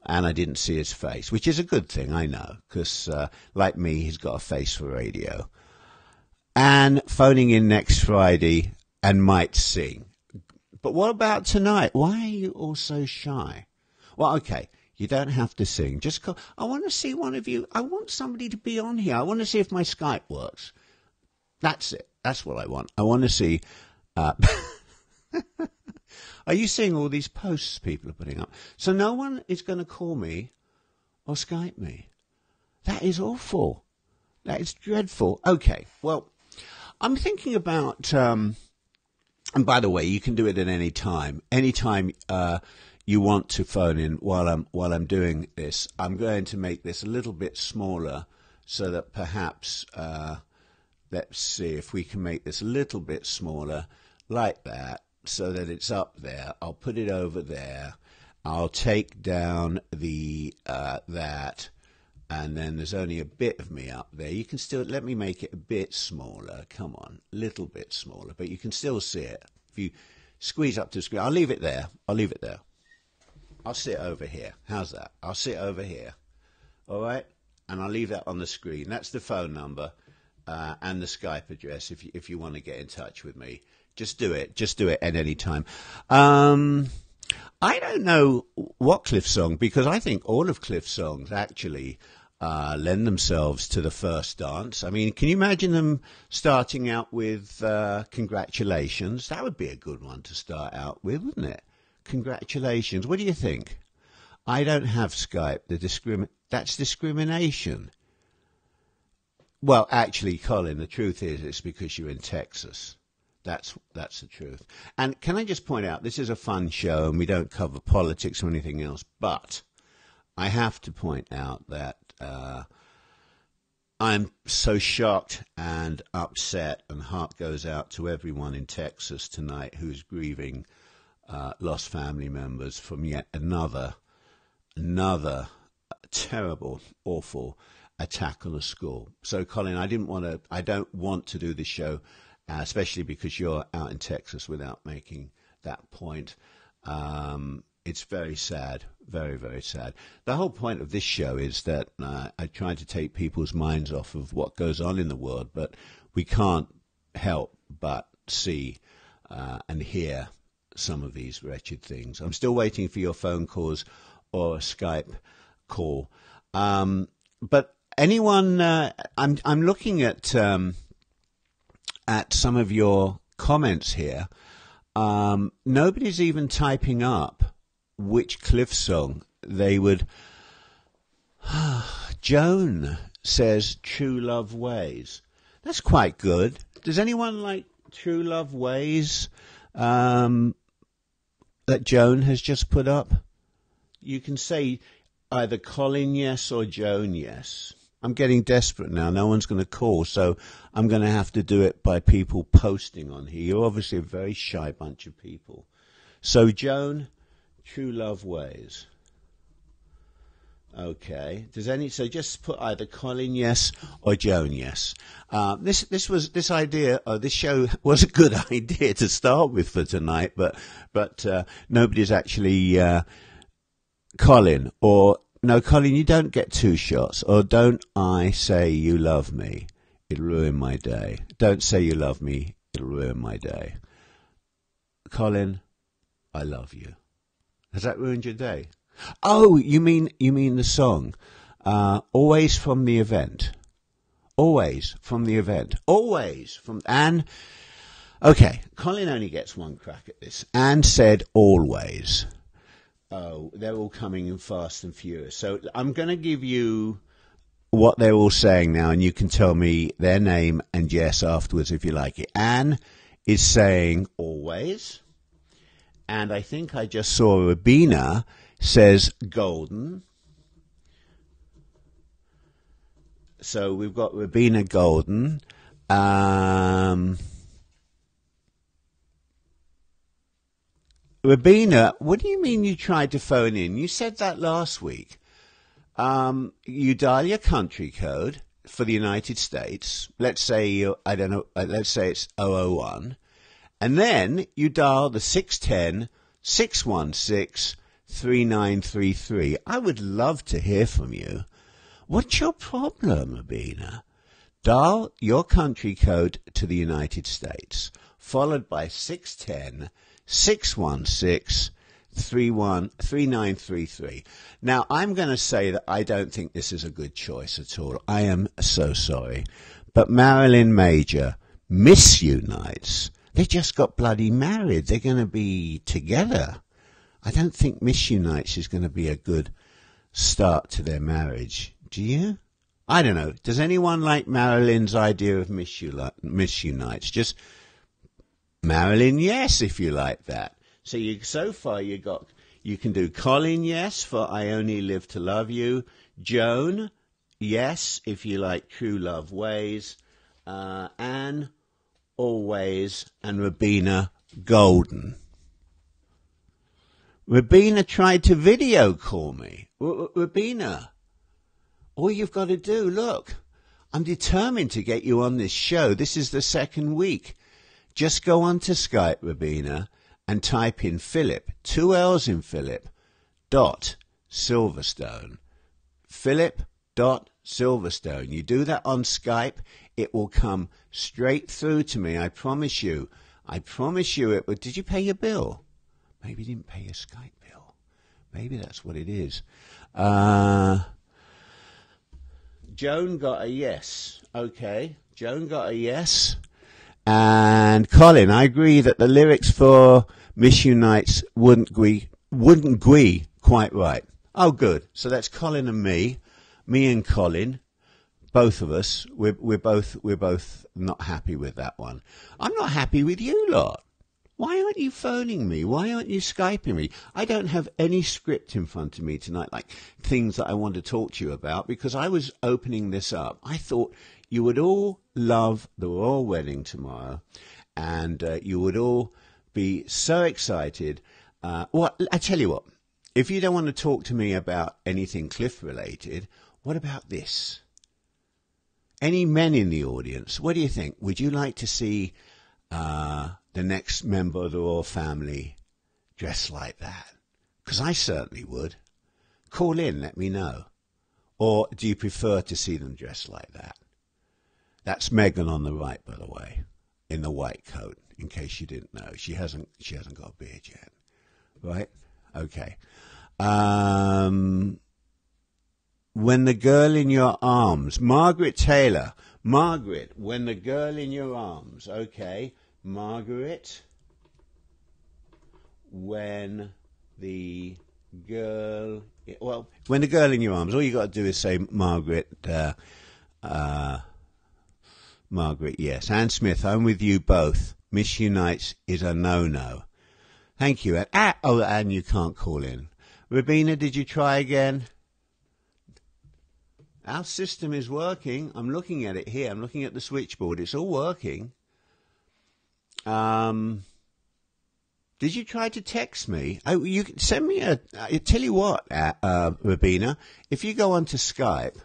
Speaker 1: and I didn't see his face, which is a good thing, I know, because like me, he's got a face for radio. And phoning in next Friday and might sing. But what about tonight? Why are you all so shy? Well, okay, you don't have to sing. Just call. I want to see one of you. I want somebody to be on here. I want to see if my Skype works. That's it. That's what I want. I want to see. Are you seeing all these posts people are putting up? So no one is going to call me or Skype me. That is awful. That is dreadful. Okay, well, I'm thinking about, and by the way, you can do it at any time. Anytime you want to phone in while I'm doing this, I'm going to make this a little bit smaller so that perhaps, let's see if we can make this a little bit smaller like that so that it's up there. I'll put it over there. I'll take down the that. And then there's only a bit of me up there. You can still, let me make it a bit smaller. Come on, a little bit smaller. But you can still see it. If you squeeze up to the screen, I'll leave it there. I'll leave it there. I'll sit over here. How's that? I'll sit over here. All right? And I'll leave that on the screen. That's the phone number and the Skype address if you want to get in touch with me. Just do it. Just do it at any time. I don't know what Cliff's song, because I think all of Cliff's songs actually lend themselves to the first dance. I mean, can you imagine them starting out with congratulations? That would be a good one to start out with, wouldn't it? Congratulations. What do you think? I don't have Skype. That's discrimination. Well, actually, Colin, the truth is it's because you're in Texas. That's the truth. And can I just point out, this is a fun show and we don't cover politics or anything else, but I have to point out that I'm so shocked and upset, and heart goes out to everyone in Texas tonight who's grieving lost family members from yet another terrible, awful attack on a school. So, Colin, I don't want to do this show, especially because you're out in Texas, without making that point. It's very sad, very, very sad. The whole point of this show is that I try to take people's minds off of what goes on in the world, but we can't help but see and hear some of these wretched things. I'm still waiting for your phone calls or a Skype call. But anyone, I'm looking at some of your comments here. Nobody's even typing up which Cliff song they would. Joan says True Love Ways. That's quite good. Does anyone like True Love Ways that Joan has just put up? You can say either Colin yes or Joan yes. I'm getting desperate now. No one's going to call, so I'm going to have to do it by people posting on here. You're obviously a very shy bunch of people. So, Joan, True Love Ways. Okay. So just put either Colin yes or Joan yes. This show was a good idea to start with for tonight, but nobody's actually Colin or. No, Colin, you don't get two shots. Or don't I say you love me, it'll ruin my day. Don't say you love me, it'll ruin my day. Colin, I love you. Has that ruined your day? Oh, you mean the song. Always from the event. Always from the event. Always from Anne. Okay, Colin only gets one crack at this. Anne said always. Oh, they're all coming in fast and furious. So I'm going to give you what they're all saying now, and you can tell me their name and yes afterwards if you like it. Anne is saying always, and I think I just saw Rabina says golden. So we've got Rabina golden. Rabina, what do you mean you tried to phone in? You said that last week. You dial your country code for the United States. Let's say let's say it's 001. And then you dial the 610-616-3933. I would love to hear from you. What's your problem, Rabina? Dial your country code to the United States, followed by 610-616-3933. Now, I'm going to say that I don't think this is a good choice at all. I am so sorry. But Marilyn Major, Miss Unites, they just got bloody married. They're going to be together. I don't think Miss Unites is going to be a good start to their marriage. Do you? I don't know. Does anyone like Marilyn's idea of Miss Unites? Just Marilyn, yes, if you like that. So so far you can do Colin, yes, for I Only Live to Love You. Joan, yes, if you like True Love Ways. Anne, Always, and Rabina, Golden. Rabina tried to video call me. Rabina, all you've got to do, look, I'm determined to get you on this show. This is the second week. Just go on to Skype, Rabina, and type in Philip, 2 L's in Philip, .Silverstone. Philip.Silverstone. You do that on Skype, it will come straight through to me. I promise you it would. Did you pay your bill? Maybe you didn't pay your Skype bill. Maybe that's what it is. Joan got a yes. Okay, Joan got a yes. And Colin, I agree that the lyrics for Miss Unites wouldn't agree quite right. Oh, good. So that's Colin and me and Colin, both of us. We're both not happy with that one. I'm not happy with you lot. Why aren't you phoning me? Why aren't you Skyping me? I don't have any script in front of me tonight, like things that I want to talk to you about, because I was opening this up. I thought you would all love the royal wedding tomorrow, and you would all be so excited. Well, I tell you what, if you don't want to talk to me about anything Cliff-related, what about this? Any men in the audience, what do you think? Would you like to see the next member of the royal family dressed like that? Because I certainly would. Call in, let me know. Or do you prefer to see them dressed like that? That's Meghan on the right, by the way, in the white coat, in case you didn't know. She hasn't got a beard yet. Right? Okay. When the Girl in Your Arms. Margaret Taylor. Margaret, When the Girl in Your Arms. Okay. Margaret, When the Girl... Well, When the Girl in Your Arms. All you got to do is say Margaret... Margaret, yes. Anne Smith, I'm with you both. Miss Unites is a no-no. Thank you, Anne. Oh, Anne, you can't call in. Rabina, did you try again? Our system is working. I'm looking at it here. I'm looking at the switchboard. It's all working. Did you try to text me? Oh, you can send me I tell you what, Rabina, if you go onto Skype,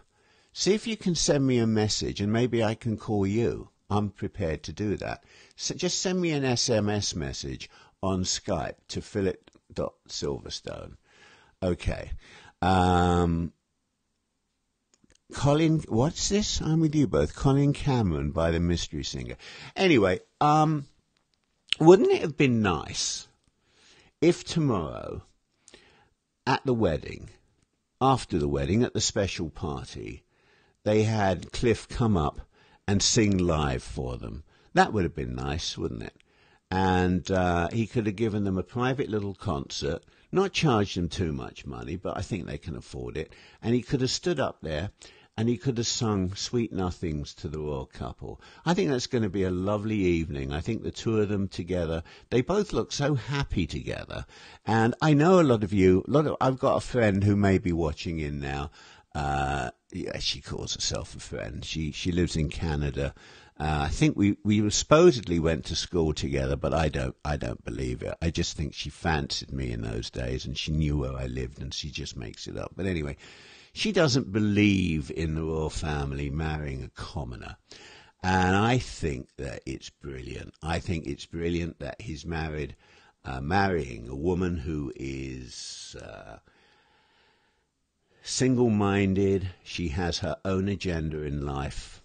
Speaker 1: see if you can send me a message and maybe I can call you. I'm prepared to do that. So just send me an SMS message on Skype to philip.silverstone. Okay. Colin, what's this? I'm with you both. Colin Cameron by the Mystery Singer. Anyway, wouldn't it have been nice if tomorrow at the wedding, after the wedding, at the special party, they had Cliff come up and sing live for them? That would have been nice, wouldn't it? And he could have given them a private little concert, not charged them too much money, but I think they can afford it. And he could have stood up there and he could have sung Sweet Nothings to the royal couple. I think that's going to be a lovely evening. I think the two of them together, they both look so happy together. And I know a lot of you, I've got a friend who may be watching in now. yeah, she calls herself a friend. She lives in Canada. I think we supposedly went to school together, but I don't believe it. I just think she fancied me in those days, and she knew where I lived, and she just makes it up. But anyway, she doesn't believe in the royal family marrying a commoner. And I think that it's brilliant. I think it's brilliant that he's marrying a woman who is single-minded. She has her own agenda in life.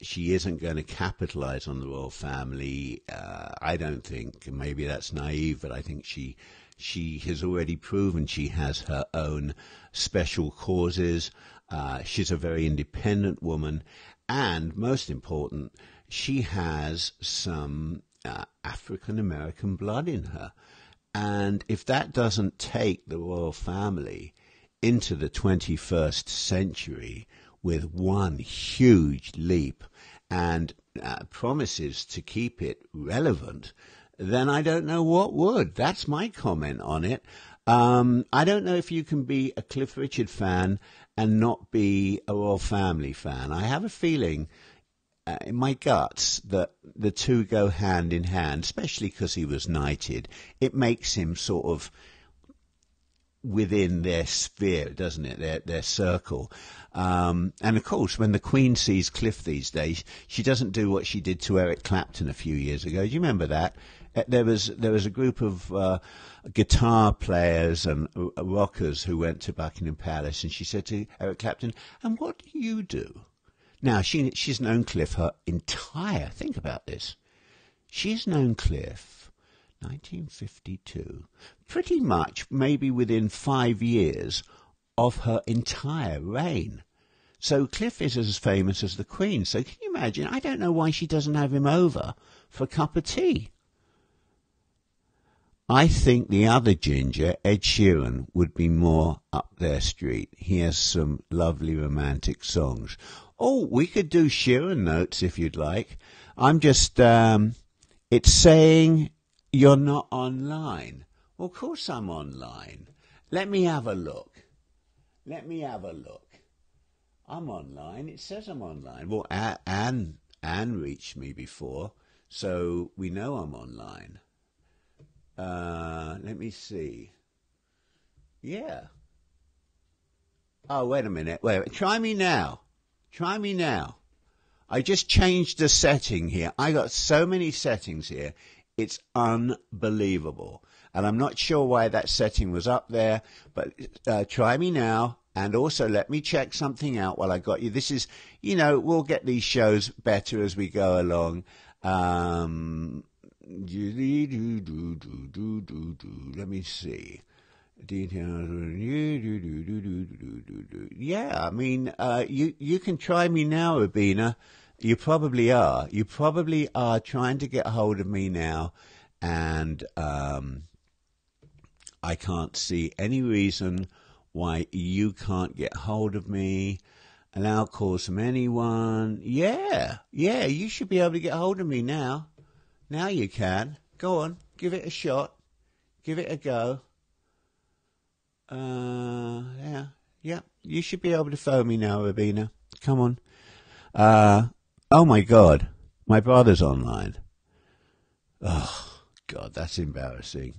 Speaker 1: She isn't going to capitalize on the royal family. I don't think. Maybe that's naive, but I think she has already proven she has her own special causes. She's a very independent woman. And most important, she has some African-American blood in her. And if that doesn't take the royal family into the 21st century with one huge leap and promises to keep it relevant, then I don't know what would. That's my comment on it. I don't know if you can be a Cliff Richard fan and not be a royal family fan. I have a feeling in my guts that the two go hand in hand, especially because he was knighted. It makes him sort of within their sphere, doesn't it? Their circle. And of course, when the Queen sees Cliff these days, she doesn't do what she did to Eric Clapton a few years ago. Do you remember that? There was a group of guitar players and rockers who went to Buckingham Palace, and she said to Eric Clapton, "And what do you do?" Now, she's known Cliff her entire, think about this, she's known Cliff 1952, pretty much maybe within 5 years of her entire reign. So Cliff is as famous as the Queen. So can you imagine? I don't know why she doesn't have him over for a cup of tea. I think the other ginger, Ed Sheeran, would be more up their street. He has some lovely romantic songs. Oh, we could do Sheeran notes if you'd like. I'm just, it's saying you're not online. Well, of course I'm online. Let me have a look. I'm online. It says I'm online. Well, Anne reached me before, so we know I'm online. Let me see. Yeah. Oh, wait a minute. Wait, try me now. I just changed the setting here. I got so many settings here. It's unbelievable. And I'm not sure why that setting was up there, but try me now. And also let me check something out while I got you. This is, we'll get these shows better as we go along. Let me see. Yeah, I mean, you can try me now, Rabina. You probably are. You probably are trying to get hold of me now, and I can't see any reason why you can't get hold of me. Allow calls from anyone. Yeah, you should be able to get hold of me now. Now you can. Go on, give it a shot. Give it a go. Yeah, you should be able to phone me now, Rabina. Come on. Oh my God, my brother's online. Oh, God, that's embarrassing.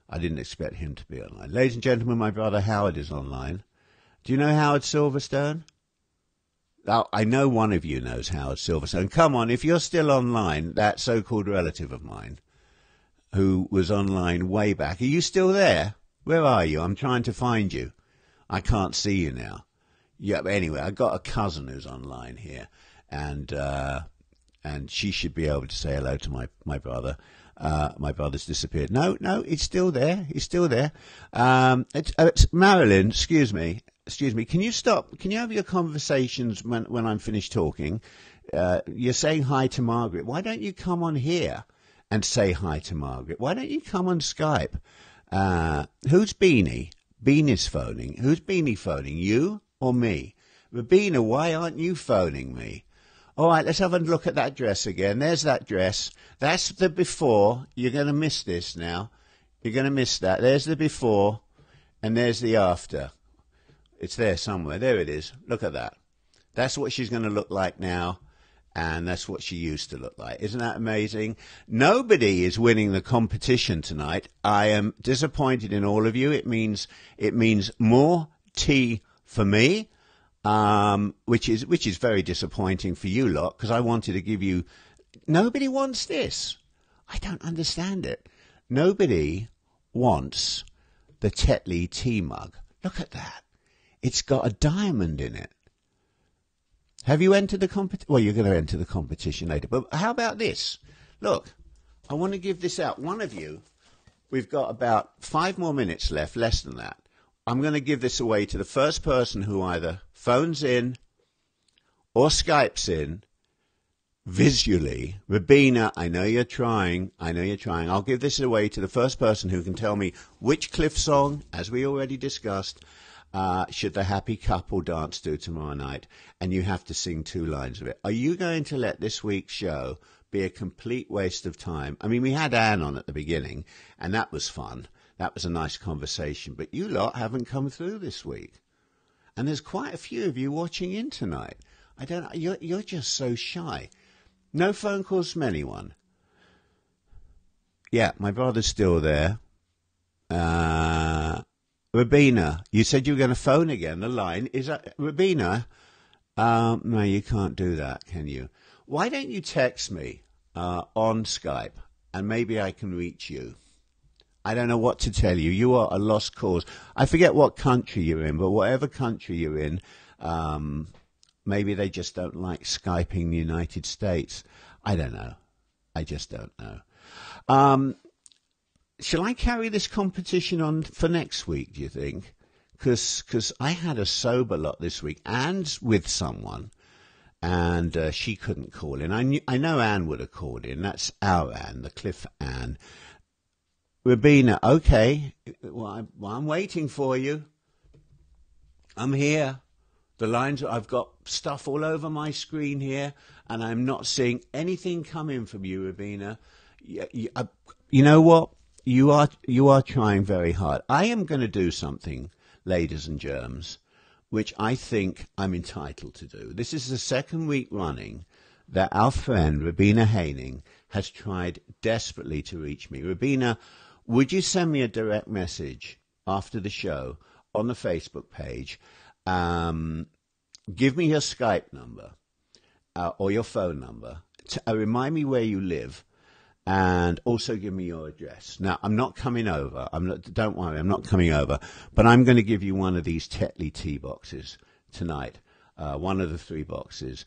Speaker 1: I didn't expect him to be online. Ladies and gentlemen, my brother Howard is online. Do you know Howard Silverstone? Oh, I know one of you knows Howard Silverstone. Come on, if you're still online, that so-called relative of mine who was online way back, are you still there? Where are you? I'm trying to find you. I can't see you now. Yeah, but anyway, I got a cousin who's online here, and she should be able to say hello to my brother. My brother's disappeared. No, it's still there. He's still there. It's Marilyn, excuse me. Can you stop? Can you have your conversations when I'm finished talking? You're saying hi to Margaret. Why don't you come on here and say hi to Margaret? Why don't you come on Skype? Who's Beanie? Beanie's phoning. Who's Beanie phoning? You or me? Rabina, why aren't you phoning me? All right, let's have a look at that dress again. There's that dress. That's the before. You're going to miss this now. You're going to miss that. There's the before, and there's the after. It's there somewhere. There it is. Look at that. That's what she's going to look like now. And that's what she used to look like. Isn't that amazing? Nobody is winning the competition tonight. I am disappointed in all of you. It means more tea for me, which is very disappointing for you lot, because I wanted to give you. Nobody wants this. I don't understand it. Nobody wants the Tetley tea mug. Look at that. It's got a diamond in it. Have you entered the competition? Well, you're going to enter the competition later. But how about this? Look, I want to give this out. One of you, we've got about 5 more minutes left, less than that. I'm going to give this away to the first person who either phones in or Skypes in visually. Rabina, I know you're trying. I'll give this away to the first person who can tell me which Cliff song, as we already discussed, should the happy couple dance to tomorrow night, and you have to sing 2 lines of it. Are you going to let this week's show be a complete waste of time? I mean, we had Anne on at the beginning, and that was fun. That was a nice conversation, but you lot haven't come through this week. And there's quite a few of you watching in tonight. You're just so shy. No phone calls from anyone. Yeah, my brother's still there. Rabina, you said you were going to phone again. The line is that Rabina. No, you can't do that, can you? Why don't you text me on Skype, and maybe I can reach you. I don't know what to tell you. You are a lost cause. I forget what country you're in, but whatever country you're in, maybe they just don't like Skyping the United States. I don't know. I just don't know. Shall I carry this competition on for next week, do you think? Because I had a sober lot this week, and with someone, and she couldn't call in. I know Anne would have called in. That's our Anne, the Cliff Anne. Rabina, okay. Well, I'm waiting for you. I'm here. The lines, I've got stuff all over my screen here, and I'm not seeing anything coming from you, Rabina. You know what? You are trying very hard. I am going to do something, ladies and germs, which I think I'm entitled to do. This is the second week running that our friend Rabina Haining has tried desperately to reach me. Rabina, would you send me a direct message after the show on the Facebook page? Give me your Skype number or your phone number. Remind me where you live. And also give me your address. Now, I'm not coming over. Don't worry, I'm not coming over. But I'm going to give you one of these Tetley tea boxes tonight. One of the 3 boxes.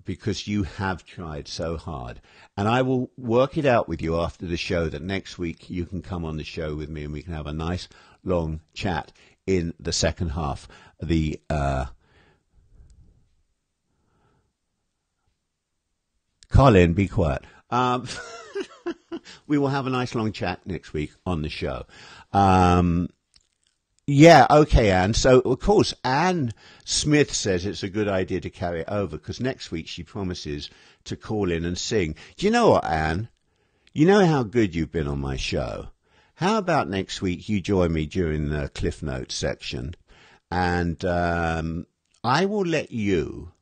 Speaker 1: Because you have tried so hard. And I will work it out with you after the show that next week you can come on the show with me and we can have a nice long chat in the second half. Colin, be quiet. We will have a nice long chat next week on the show. Yeah, okay, Anne. So, of course, Anne Smith says it's a good idea to carry it over because next week she promises to call in and sing. Do you know what, Anne? You know how good you've been on my show. How about next week you join me during the Cliff Notes section and I will let you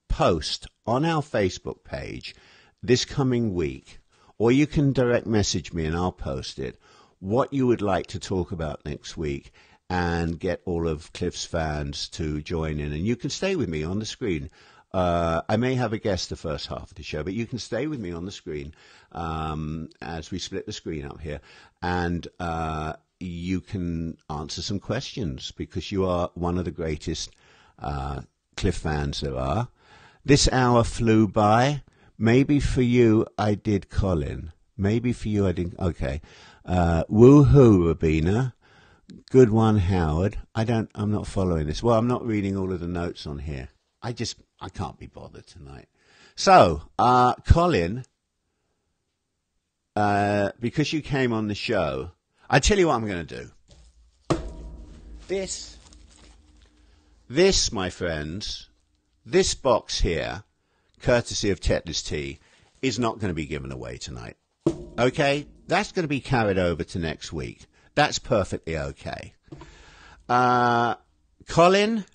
Speaker 1: post on our Facebook page this coming week, or you can direct message me and I'll post it, what you would like to talk about next week and get all of Cliff's fans to join in. And you can stay with me on the screen. I may have a guest the first half of the show, but you can stay with me on the screen as we split the screen up here. And you can answer some questions because you are one of the greatest Cliff fans there are. This hour flew by. Maybe for you I did, Colin. Maybe for you I didn't. Okay. Woohoo, Rabina. Good one, Howard. I'm not following this. Well, I'm not reading all of the notes on here. I can't be bothered tonight. So, Colin, because you came on the show, I tell you what I'm going to do. This, my friends, this box here, courtesy of Tetley's Tea, is not going to be given away tonight. Okay? That's going to be carried over to next week. That's perfectly okay. Colin,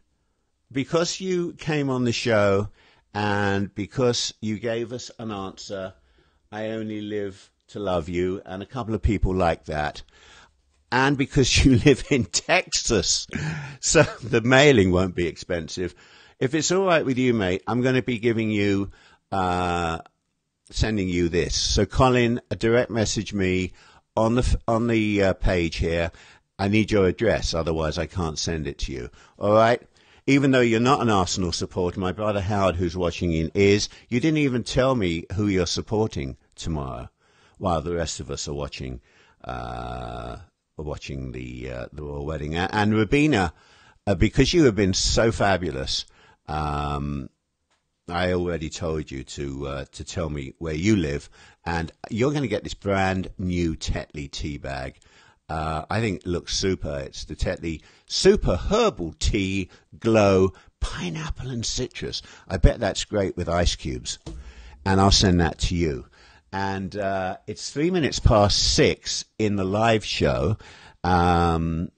Speaker 1: because you came on the show and because you gave us an answer, I only live to love you, and a couple of people like that, and because you live in Texas, so the mailing won't be expensive. If it's all right with you, mate, I'm going to be giving you, sending you this. So, Colin, direct message me on the page here. I need your address, otherwise I can't send it to you. All right? Even though you're not an Arsenal supporter, my brother Howard, who's watching in, is. You didn't even tell me who you're supporting tomorrow, while the rest of us are watching the royal wedding. And Rabina, because you have been so fabulous, I already told you to tell me where you live, and you're going to get this brand new Tetley tea bag. I think it looks super. It's the Tetley Super Herbal Tea Glow Pineapple and Citrus. I bet that's great with ice cubes, and I'll send that to you. And it's 6:03 in the live show. I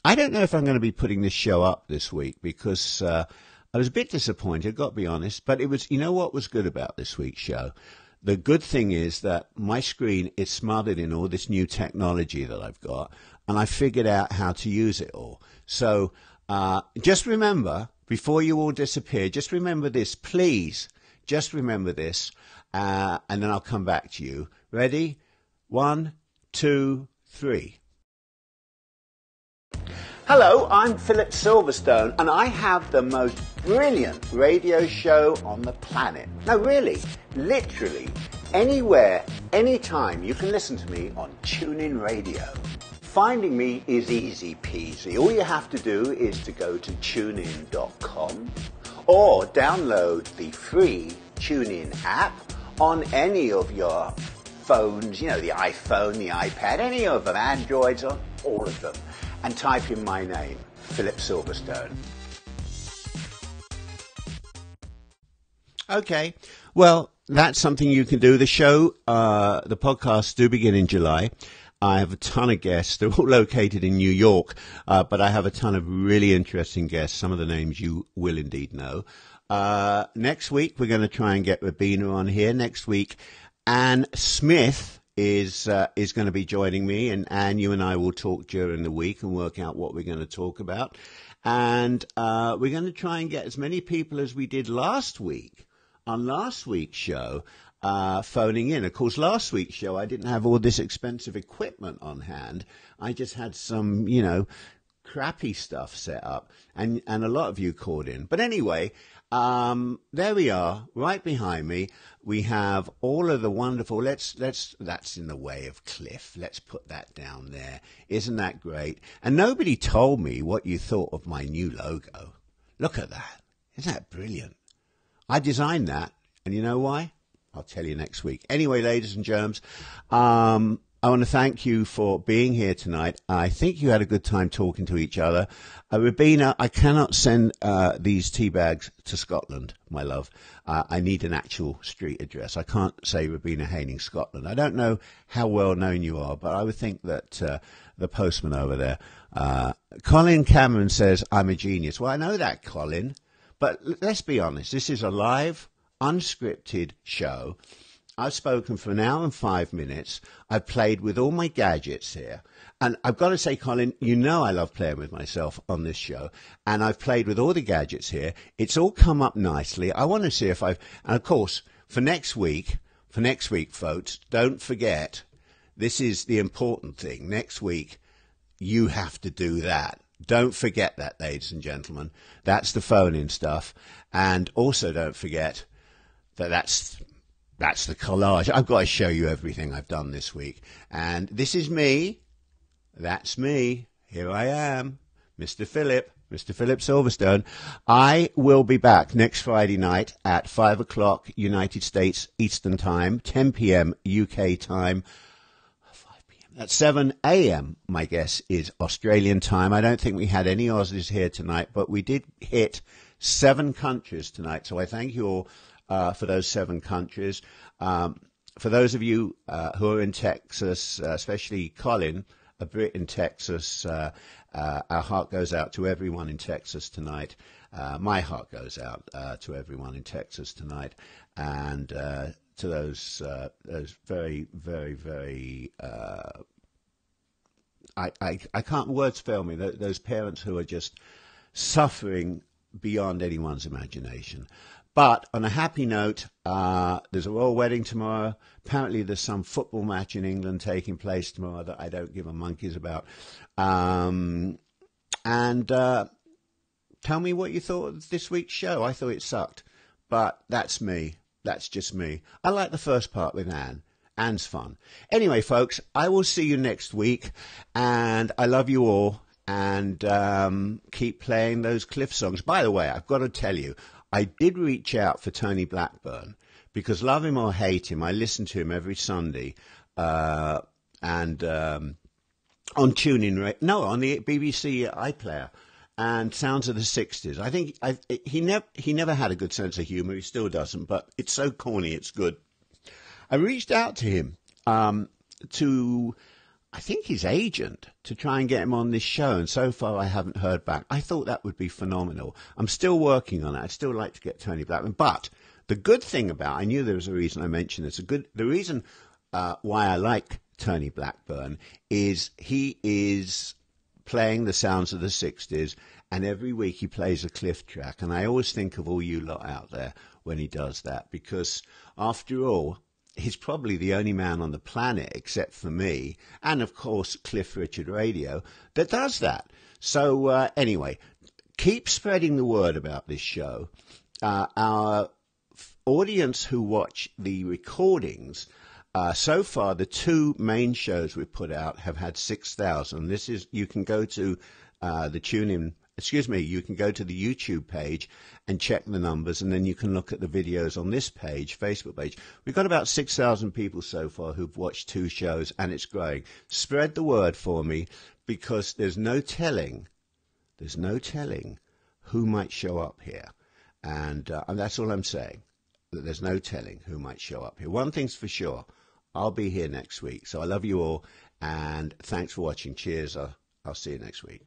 Speaker 1: don't know if I'm going to be putting this show up this week because I was a bit disappointed, got to be honest. But it was, you know what was good about this week's show? The good thing is that my screen is smothered in all this new technology that I've got, and I figured out how to use it all. So just remember, before you all disappear, just remember this, please. Just remember this, and then I'll come back to you. Ready? 1, 2, 3. Hello, I'm Philip Silverstone, and I have the most brilliant radio show on the planet. No, really, literally, anywhere, anytime, you can listen to me on TuneIn Radio. Finding me is easy peasy. All you have to do is to go to tunein.com or download the free TuneIn app on any of your phones, you know, the iPhone, the iPad, any of them, Androids, or all of them, and type in my name, Philip Silverstone. Okay, well, that's something you can do. The show, the podcasts do begin in July. I have a ton of guests. They're all located in New York, but I have a ton of really interesting guests. Some of the names you will indeed know. Next week, we're going to try and get Rabina on here. Next week, Anne Smith is going to be joining me, and Anne, you and I will talk during the week and work out what we're going to talk about. And we're going to try and get as many people as we did last week on last week's show phoning in. Of course, last week's show, I didn't have all this expensive equipment on hand. I just had some, you know, crappy stuff set up, and a lot of you called in. But anyway, there we are, right behind me. We have all of the wonderful, that's in the way of Cliff. Let's put that down there. Isn't that great? And nobody told me what you thought of my new logo. Look at that. Isn't that brilliant? I designed that, and you know why? I'll tell you next week. Anyway, ladies and germs, I want to thank you for being here tonight. I think you had a good time talking to each other. Rabina, I cannot send these tea bags to Scotland, my love. I need an actual street address. I can't say Rabina Haining, Scotland. I don't know how well known you are, but I would think that the postman over there. Colin Cameron says, I'm a genius. Well, I know that, Colin. But let's be honest. This is a live, unscripted show. I've spoken for an hour and 5 minutes. I've played with all my gadgets here. And I've got to say, Colin, you know I love playing with myself on this show. And I've played with all the gadgets here. It's all come up nicely. I want to see if and of course, for next week, folks, don't forget, this is the important thing. Next week, you have to do that. Don't forget that, ladies and gentlemen. That's the phone-in stuff. And also don't forget that that's the collage. I've got to show you everything I've done this week. And this is me. That's me. Here I am, Mr. Philip Silverstone. I will be back next Friday night at 5 o'clock United States Eastern Time, 10 p.m. UK time. 5 p.m. That's 7 a.m. my guess is Australian time. I don't think we had any Aussies here tonight, but we did hit 7 countries tonight. So I thank you all for those 7 countries. For those of you who are in Texas, especially Colin, a Brit in Texas, our heart goes out to everyone in Texas tonight. my heart goes out to everyone in Texas tonight, and to those very, very, very. I can't, words fail me. Those parents who are just suffering beyond anyone's imagination. But on a happy note, there's a royal wedding tomorrow. Apparently there's some football match in England taking place tomorrow that I don't give a monkey's about. And tell me what you thought of this week's show. I thought it sucked. But that's me. That's just me. I like the first part with Anne. Anne's fun. Anyway, folks, I will see you next week. And I love you all. And keep playing those Cliff songs. By the way, I've got to tell you, I did reach out for Tony Blackburn because, love him or hate him, I listen to him every Sunday and on TuneIn, on the BBC iPlayer and Sounds of the 60s. I think he never had a good sense of humour. He still doesn't, but it's so corny, it's good. I reached out to him to, I think, his agent to try and get him on this show, and so far I haven't heard back. I thought that would be phenomenal. I'm still working on it. I'd still like to get Tony Blackburn. But the good thing about, I knew there was a reason I mentioned this, the reason why I like Tony Blackburn is he is playing the sounds of the 60s, and every week he plays a Cliff track. And I always think of all you lot out there when he does that, because after all, he's probably the only man on the planet, except for me, and of course Cliff Richard Radio, that does that. So anyway, keep spreading the word about this show. Our audience who watch the recordings, so far the two main shows we've put out have had 6,000. This is, you can go to the TuneIn. You can go to the YouTube page and check the numbers, and then you can look at the videos on this page, Facebook page. We've got about 6,000 people so far who've watched two shows, and it's growing. Spread the word for me, because there's no telling who might show up here. And that's all I'm saying, that there's no telling who might show up here. One thing's for sure, I'll be here next week. So I love you all, and thanks for watching. Cheers. I'll see you next week.